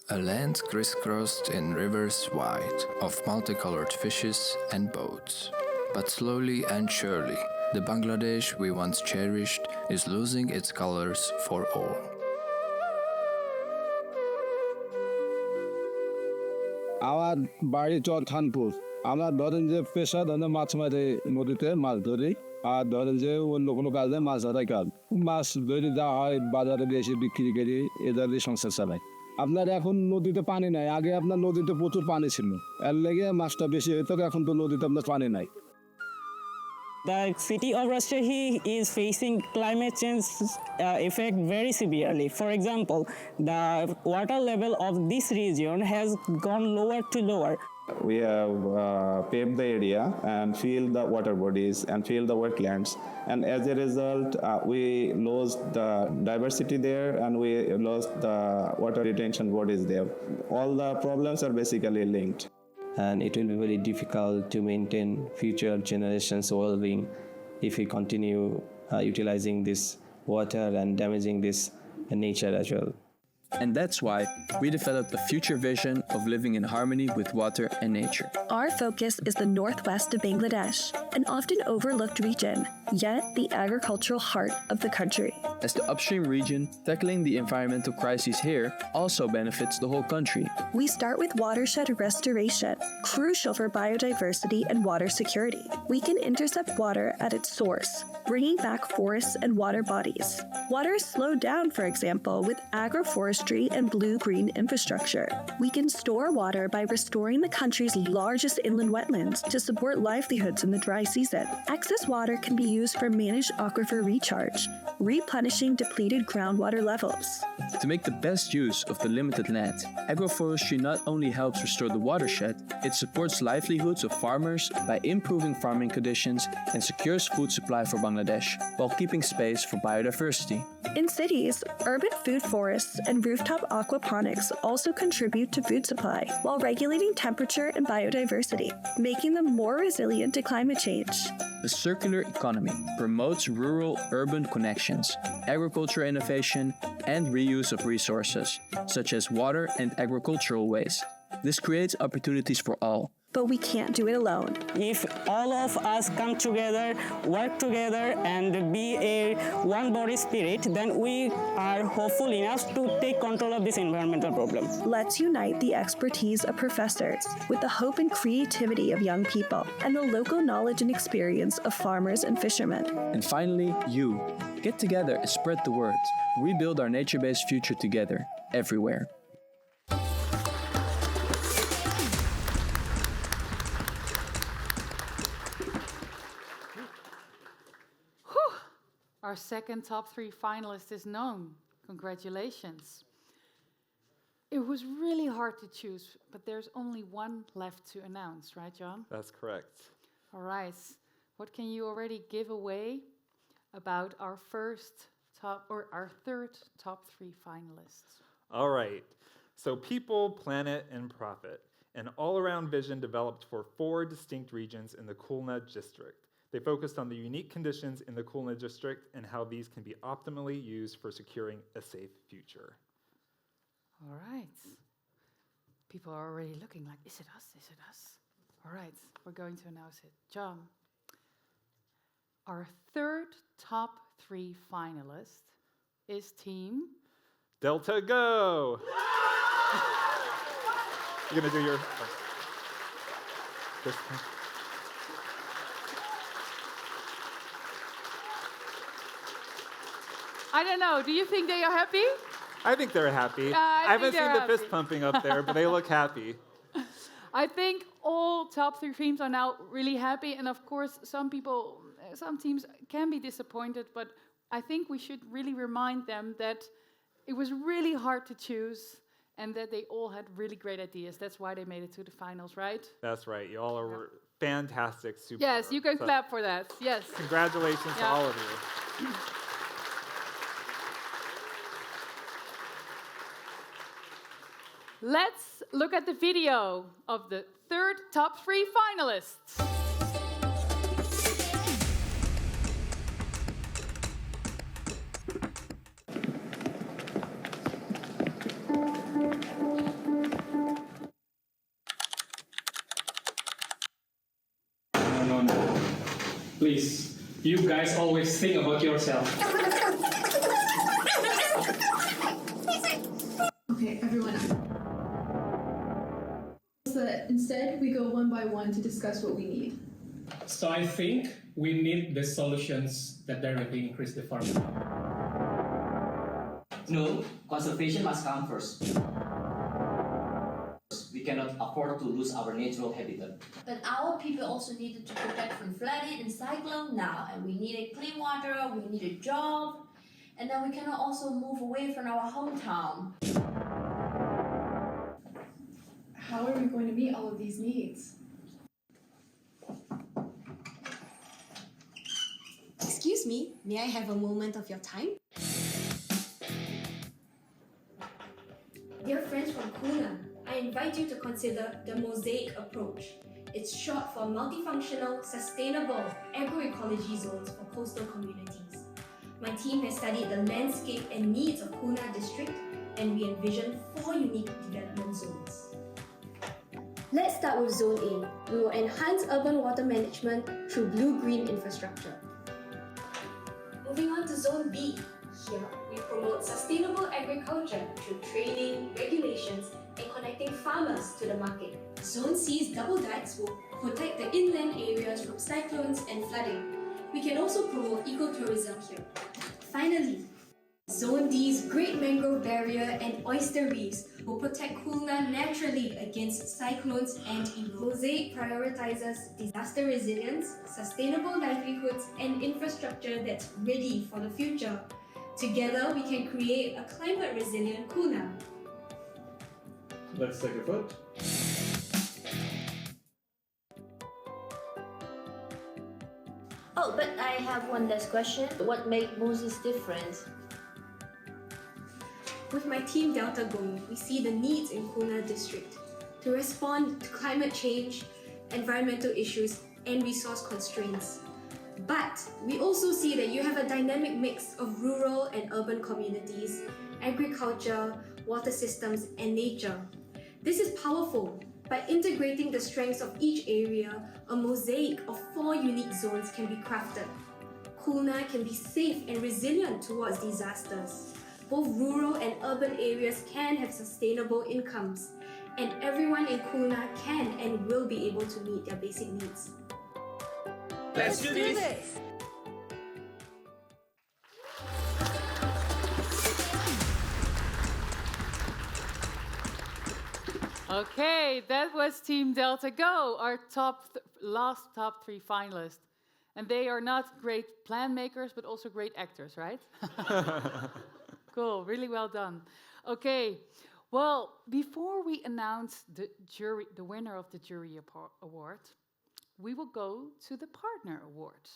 A land crisscrossed in rivers wide of multicolored fishes and boats. But slowly and surely, the Bangladesh we once cherished is losing its colors for all. আমার বাড়ি চর খানপুর। আমরা ধরেন যে পেশা ধরেন মাছ মারে নদীতে মাছ ধরি, আর ধরেন যে অন্য কোনো কাজে মাছ ধরাই কাজ। মাছ ধরে দেওয়া হয় বাজারে বেশি বিক্রি করি, এদের সংসার চালাই। আপনার এখন নদীতে পানি নাই, আগে আপনার নদীতে প্রচুর পানি ছিল, এর লেগে মাছটা বেশি হইতো, এখন তো নদীতে আপনার পানি নাই। The city of Rajshahi is facing climate change effect very severely. For example, the water level of this region has gone lower to lower. We have paved the area and filled the water bodies and filled the wetlands. And as a result, we lost the diversity there and we lost the water retention bodies there. All the problems are basically linked. And it will be very difficult to maintain future generations' well-being if we continue utilizing this water and damaging this nature as well. And that's why we developed a future vision of living in harmony with water and nature. Our focus is the northwest of Bangladesh, an often overlooked region, yet the agricultural heart of the country. As the upstream region, tackling the environmental crises here also benefits the whole country. We start with watershed restoration, crucial for biodiversity and water security. We can intercept water at its source, bringing back forests and water bodies. Water is slowed down, for example, with agroforestry and blue-green infrastructure. We can store water by restoring the country's largest inland wetlands to support livelihoods in the dry season. Excess water can be used for managed aquifer recharge, replenishing depleted groundwater levels. To make the best use of the limited land, agroforestry not only helps restore the watershed, it supports livelihoods of farmers by improving farming conditions and secures food supply for Bangladesh, while keeping space for biodiversity. In cities, urban food forests and rooftop aquaponics also contribute to food supply, while regulating temperature and biodiversity, making them more resilient to climate change. The circular economy promotes rural-urban connections, agriculture innovation, and reuse of resources, such as water and agricultural waste. This creates opportunities for all. But we can't do it alone. If all of us come together, work together, and be a one-body spirit, then we are hopeful enough to take control of this environmental problem. Let's unite the expertise of professors with the hope and creativity of young people and the local knowledge and experience of farmers and fishermen. And finally, you. Get together and spread the word. We build our nature-based future together, everywhere. Our second top 3 finalist is known. Congratulations. It was really hard to choose, but there's only one left to announce, right, John? That's correct. All right. What can you already give away about our third top 3 finalists? All right. So people, planet, and profit. An all-around vision developed for 4 distinct regions in the Khulna district. They focused on the unique conditions in the Khulna district and how these can be optimally used for securing a safe future. All right. People are already looking like, is it us? Is it us? All right, we're going to announce it. John, our third top 3 finalist is Team Delta Go! You're going to do your... this one. I don't know. Do you think they are happy? I think they're happy. I haven't seen the fist pumping up there, but they look happy. I think all top 3 teams are now really happy, and of course, some teams can be disappointed, but I think we should really remind them that it was really hard to choose, and that they all had really great ideas. That's why they made it to the finals, right? That's right. You all are fantastic. Super. Yes, you can clap for that. Yes. Congratulations to all of you. Let's look at the video of the third top 3 finalists. please. You guys always think about yourself. Okay, everyone. So that instead, we go one by one to discuss what we need. So I think we need the solutions that directly increase the farming. No, conservation must come first. We cannot afford to lose our natural habitat. But our people also needed to protect from flooding and cyclone now, and we needed clean water, we need a job, and then we cannot also move away from our hometown. How are we going to meet all of these needs? Excuse me, may I have a moment of your time? Dear friends from Kuna, I invite you to consider the mosaic approach. It's short for multifunctional, sustainable agroecology zones for coastal communities. My team has studied the landscape and needs of Kuna district, and we envision 4 unique development zones. Let's start with Zone A. We will enhance urban water management through blue-green infrastructure. Moving on to Zone B. Here, we promote sustainable agriculture through training, regulations, and connecting farmers to the market. Zone C's double dikes will protect the inland areas from cyclones and flooding. We can also promote ecotourism here. Finally, Zone D's Great Mangrove Barrier and oyster reefs will protect Kulna naturally against cyclones and erosion. Mosaic prioritizes disaster resilience, sustainable livelihoods, and infrastructure that's ready for the future. Together, we can create a climate-resilient Kulna. Let's take a vote. Oh, but I have one last question. What makes Moses different? With my team Delta Go, we see the needs in Kulna district to respond to climate change, environmental issues, and resource constraints. But we also see that you have a dynamic mix of rural and urban communities, agriculture, water systems, and nature. This is powerful. By integrating the strengths of each area, a mosaic of 4 unique zones can be crafted. Kulna can be safe and resilient towards disasters. Both rural and urban areas can have sustainable incomes, and everyone in Kulna can and will be able to meet their basic needs. Let's do this! Okay, that was Team Delta Go, our last top 3 finalists. And they are not great plan makers, but also great actors, right? Cool, really well done. Okay, well, before we announce the winner of the jury award, we will go to the partner award.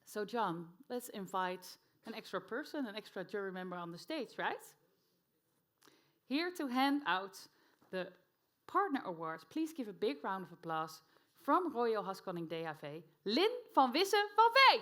So John, let's invite an extra person, an extra jury member on the stage, right? Here to hand out the partner awards, please give a big round of applause from Royal Haskoning DHV, Lynn van Wissen van Vee.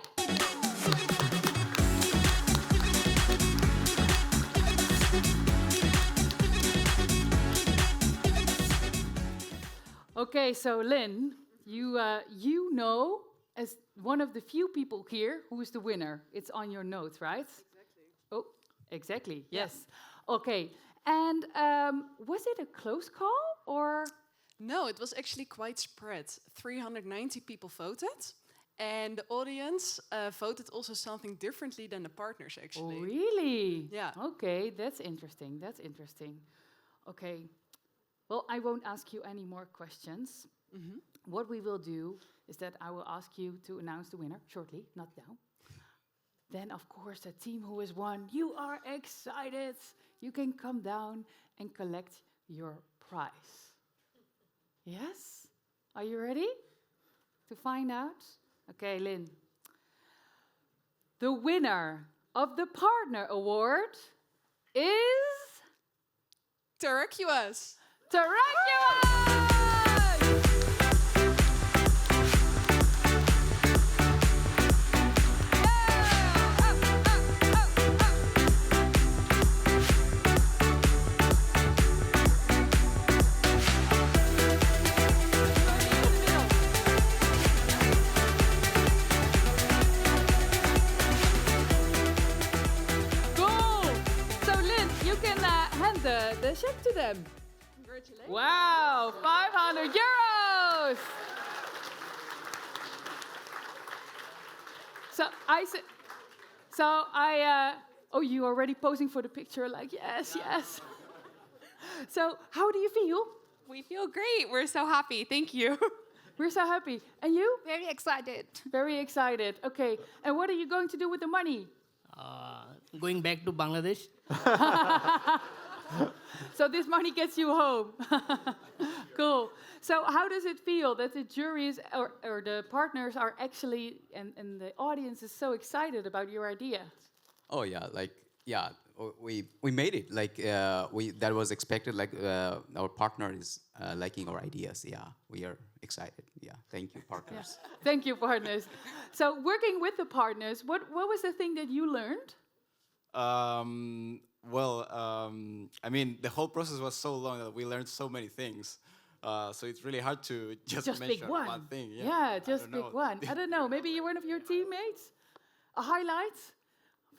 Okay, so Lynn, you know, as one of the few people here, who is the winner. It's on your notes, right? Exactly. Oh, exactly, yes. Okay, and was it a close call, or? No, it was actually quite spread. 390 people voted, and the audience voted also something differently than the partners, actually. Oh, really? Yeah. Okay, that's interesting, that's interesting. Okay, well, I won't ask you any more questions. Mm-hmm. What we will do is that I will ask you to announce the winner shortly, not now. Then, of course, the team who has won, you are excited. You can come down and collect your prize. Yes? Are you ready to find out? Okay, Lynn. The winner of the Partner Award is... Terracuous! Terracuous! a check to them. Congratulations. Wow, 500 euros. Oh, you already posing for the picture, like, yes, yes. So, how do you feel? We feel great. We're so happy. Thank you. We're so happy. And you? Very excited. Very excited. Okay. And what are you going to do with the money? Going back to Bangladesh. So this money gets you home. Cool. So how does it feel that the juries or the partners are actually, and the audience is so excited about your idea? Oh yeah, we made it. That was expected. Our partner is liking our ideas. Yeah, we are excited. Yeah, thank you, partners. Yeah. Thank you, partners. So working with the partners, what was the thing that you learned? I mean, the whole process was so long that we learned so many things. So it's really hard to just mention pick one. one thing. Yeah, just pick one. I don't know. Maybe one of your teammates? A highlight?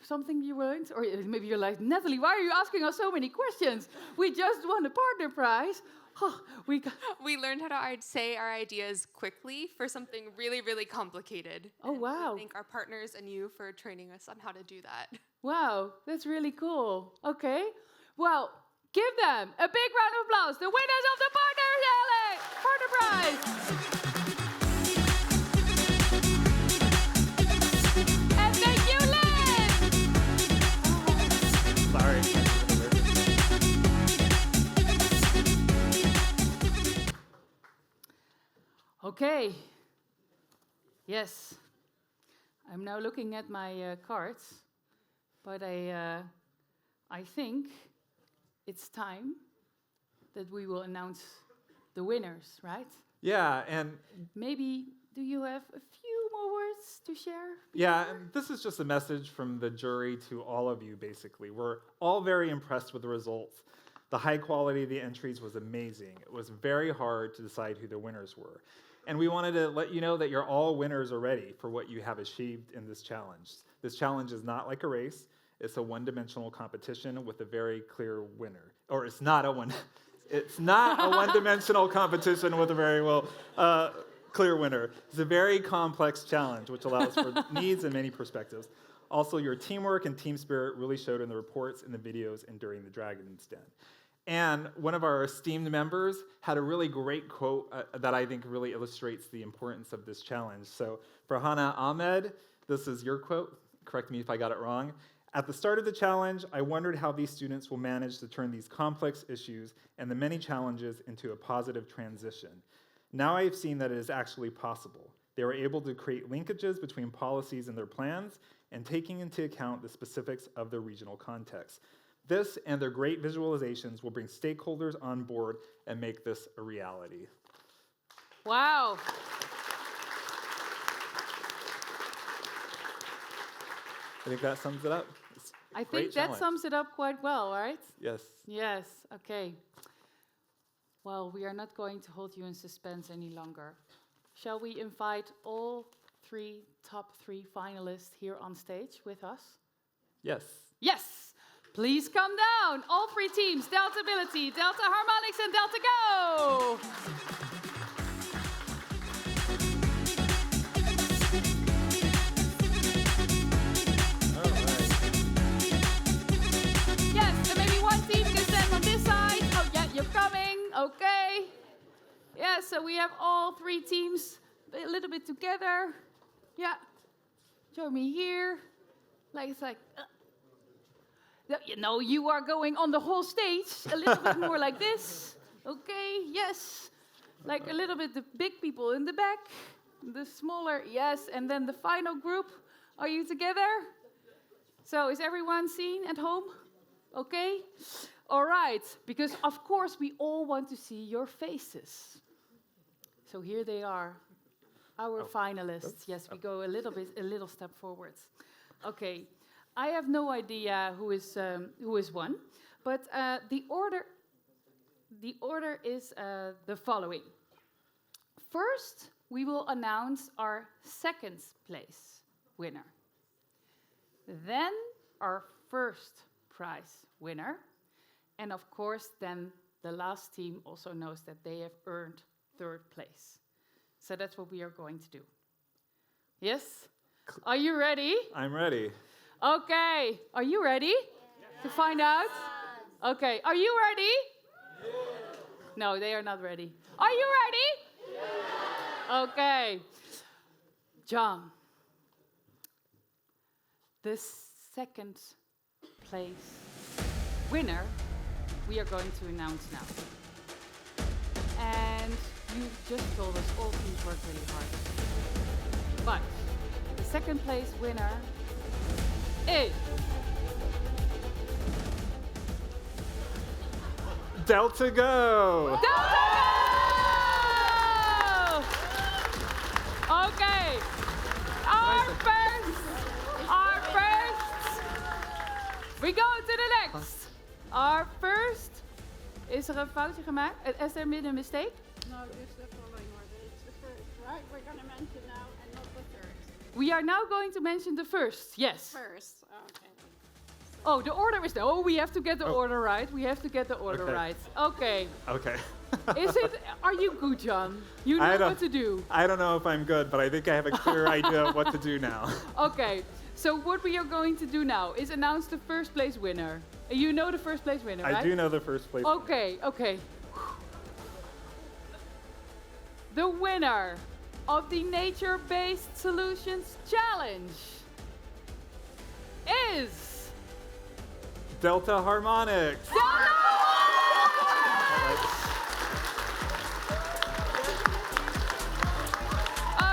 Something you learned? Or maybe you're like, Natalie, why are you asking us so many questions? We just won the partner prize. Oh, we learned how to say our ideas quickly for something really, really complicated. Oh, wow. I thank our partners and you for training us on how to do that. Wow, that's really cool. Okay. Well, give them a big round of applause. The winners of the partner prize. And thank you, Lynn. Sorry. Okay. Yes. I'm now looking at my cards, but I think it's time that we will announce the winners, right? Yeah, and maybe do you have a few more words to share? Yeah, and this is just a message from the jury to all of you, basically. We're all very impressed with the results. The high quality of the entries was amazing. It was very hard to decide who the winners were. And we wanted to let you know that you're all winners already for what you have achieved in this challenge. This challenge is not like a race. It's a one-dimensional competition with a very clear winner. Or it's not a one-dimensional competition with a very clear winner. It's a very complex challenge, which allows for needs and many perspectives. Also, your teamwork and team spirit really showed in the reports, in the videos, and during the Dragon's Den. And one of our esteemed members had a really great quote that I think really illustrates the importance of this challenge. So, Farhana Ahmed, this is your quote. Correct me if I got it wrong. At the start of the challenge, I wondered how these students will manage to turn these complex issues and the many challenges into a positive transition. Now I have seen that it is actually possible. They were able to create linkages between policies and their plans and taking into account the specifics of their regional context. This and their great visualizations will bring stakeholders on board and make this a reality. Wow. I think that sums it up. I think that sums it up quite well, right? Yes. Yes, okay. Well, we are not going to hold you in suspense any longer. Shall we invite all top three finalists here on stage with us? Yes. Yes! Please come down, all three teams, Delta Ability, Delta Harmonics, and Delta Go! Yes, and maybe one team can stand on this side. Oh, yeah, you're coming, okay. Yeah, so we have all three teams a little bit together. Yeah, join me here. You know, you are going on the whole stage, a little bit more like this. Okay, yes. Like a little bit the big people in the back, the smaller, yes. And then the final group, are you together? So is everyone seen at home? Okay? All right, because of course we all want to see your faces. So here they are, our finalists. Yes, we go a little step forwards. Okay. I have no idea who is won, but the order is the following. First, we will announce our second place winner. Then our first prize winner, And of course, then the last team also knows that they have earned third place. So that's what we are going to do. Yes? Are you ready? I'm ready. Okay. Are you ready to find out? Okay. Are you ready? No, they are not ready. Are you ready? Okay. John, the second place winner we are going to announce now. And you just told us all teams worked really hard. But the second place winner is Delta Go! Delta Go! Okay. Our first. We go to the next. Our first. Is er een foutje gemaakt? Is there been a mistake? No, just the following order. It's the first, right? We're going to mention now and not the third. We are now going to mention the first. Yes. First, okay. Oh, the order is there. Oh, we have to get the order right. We have to get the order right. Okay. Okay. Are you good, John? You know what to do. I don't know if I'm good, but I think I have a clear idea of what to do now. Okay. So what we are going to do now is announce the first place winner. You know the first place winner, right? I do know the first place. Okay, okay. The winner of the Nature-Based Solutions Challenge is Delta Harmonics. Delta!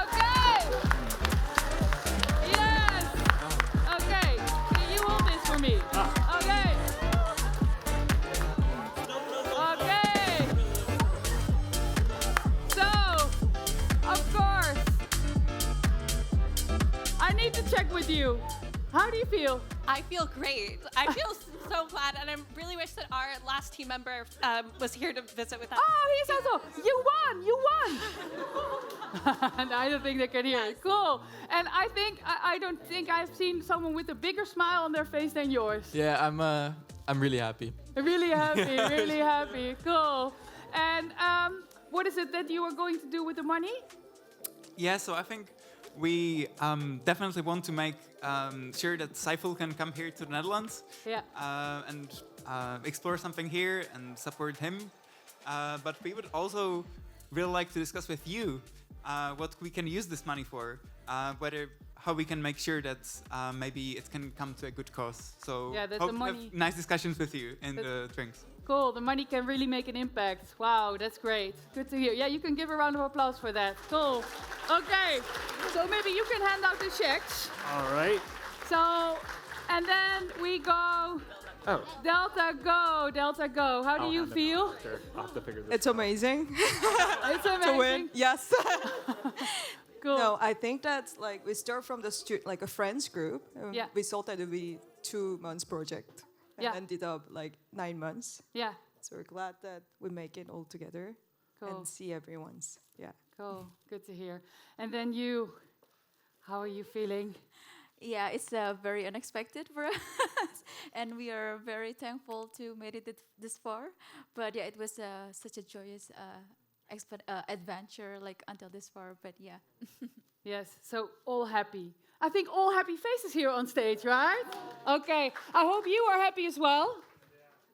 Okay. Yes. Okay. Can you hold this for me? Okay. Okay. So, of course, I need to check with you. How do you feel? I feel great. I feel so glad, and I really wish that our last team member was here to visit with us. Oh, he's also, you won, you won. And I don't think they can hear it. Cool. And I don't think I've seen someone with a bigger smile on their face than yours. Yeah, I'm really happy. Really happy, really happy. Cool. And what is it that you are going to do with the money? Yeah, so I think we definitely want to make sure that Saiful can come here to the Netherlands and explore something here and support him. But we would also really like to discuss with you what we can use this money for, how we can make sure that maybe it can come to a good cause. So hope to have nice discussions with you in the drinks. Cool, the money can really make an impact. Wow, that's great. Good to hear. Yeah, you can give a round of applause for that. Cool. Okay, so maybe you can hand out the checks. All right. So, and then we go. Oh. Delta Go, Delta Go. How do you feel? I'll have to figure this It's amazing. It's amazing. To win, yes. Cool. No, I think that's like we start from the like a friends group. Yeah. We thought that it would be 2 months project, and ended up like 9 months. Yeah. So we're glad that we make it all together Cool. and see everyone's. Yeah. Cool. Good to hear. And then you, how are you feeling? Yeah, it's very unexpected for us, and we are very thankful to made it this far. But yeah, it was such a joyous adventure, like until this far. But yeah. Yes, so all happy. I think all happy faces here on stage, right? Okay, I hope you are happy as well.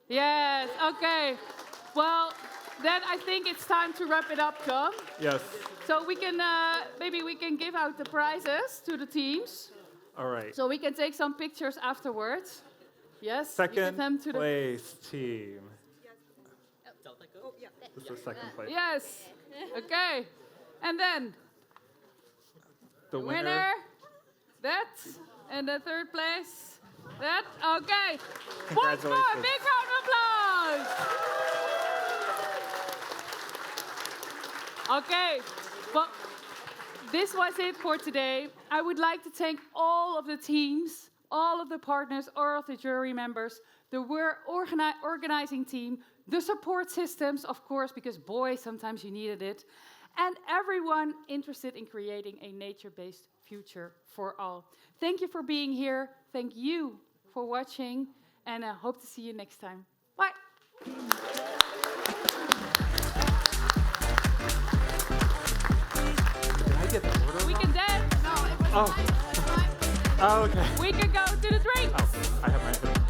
Yes, okay. Well, then I think it's time to wrap it up, John. Yes. So we can, maybe we can give out the prizes to the teams. All right. So we can take some pictures afterwards. Yes? Second place team. This is second place. Yes. Okay. And then the winner. That. And the third place. That. Okay. Once more. Big round of applause. Okay. Well, this was it for today. I would like to thank all of the teams, all of the partners, all of the jury members, the organizing team, the support systems, of course, because boy, sometimes you needed it, and everyone interested in creating a nature-based future for all. Thank you for being here. Thank you for watching, and I hope to see you next time. Bye. Did I get the order We wrong? can dance. No, it was Oh. Oh, okay. We can go to the drinks. Oh, I have my thing.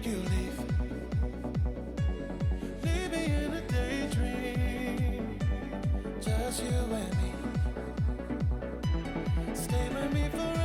you leave. Leave me in a daydream. Just you and me. Stay with me forever.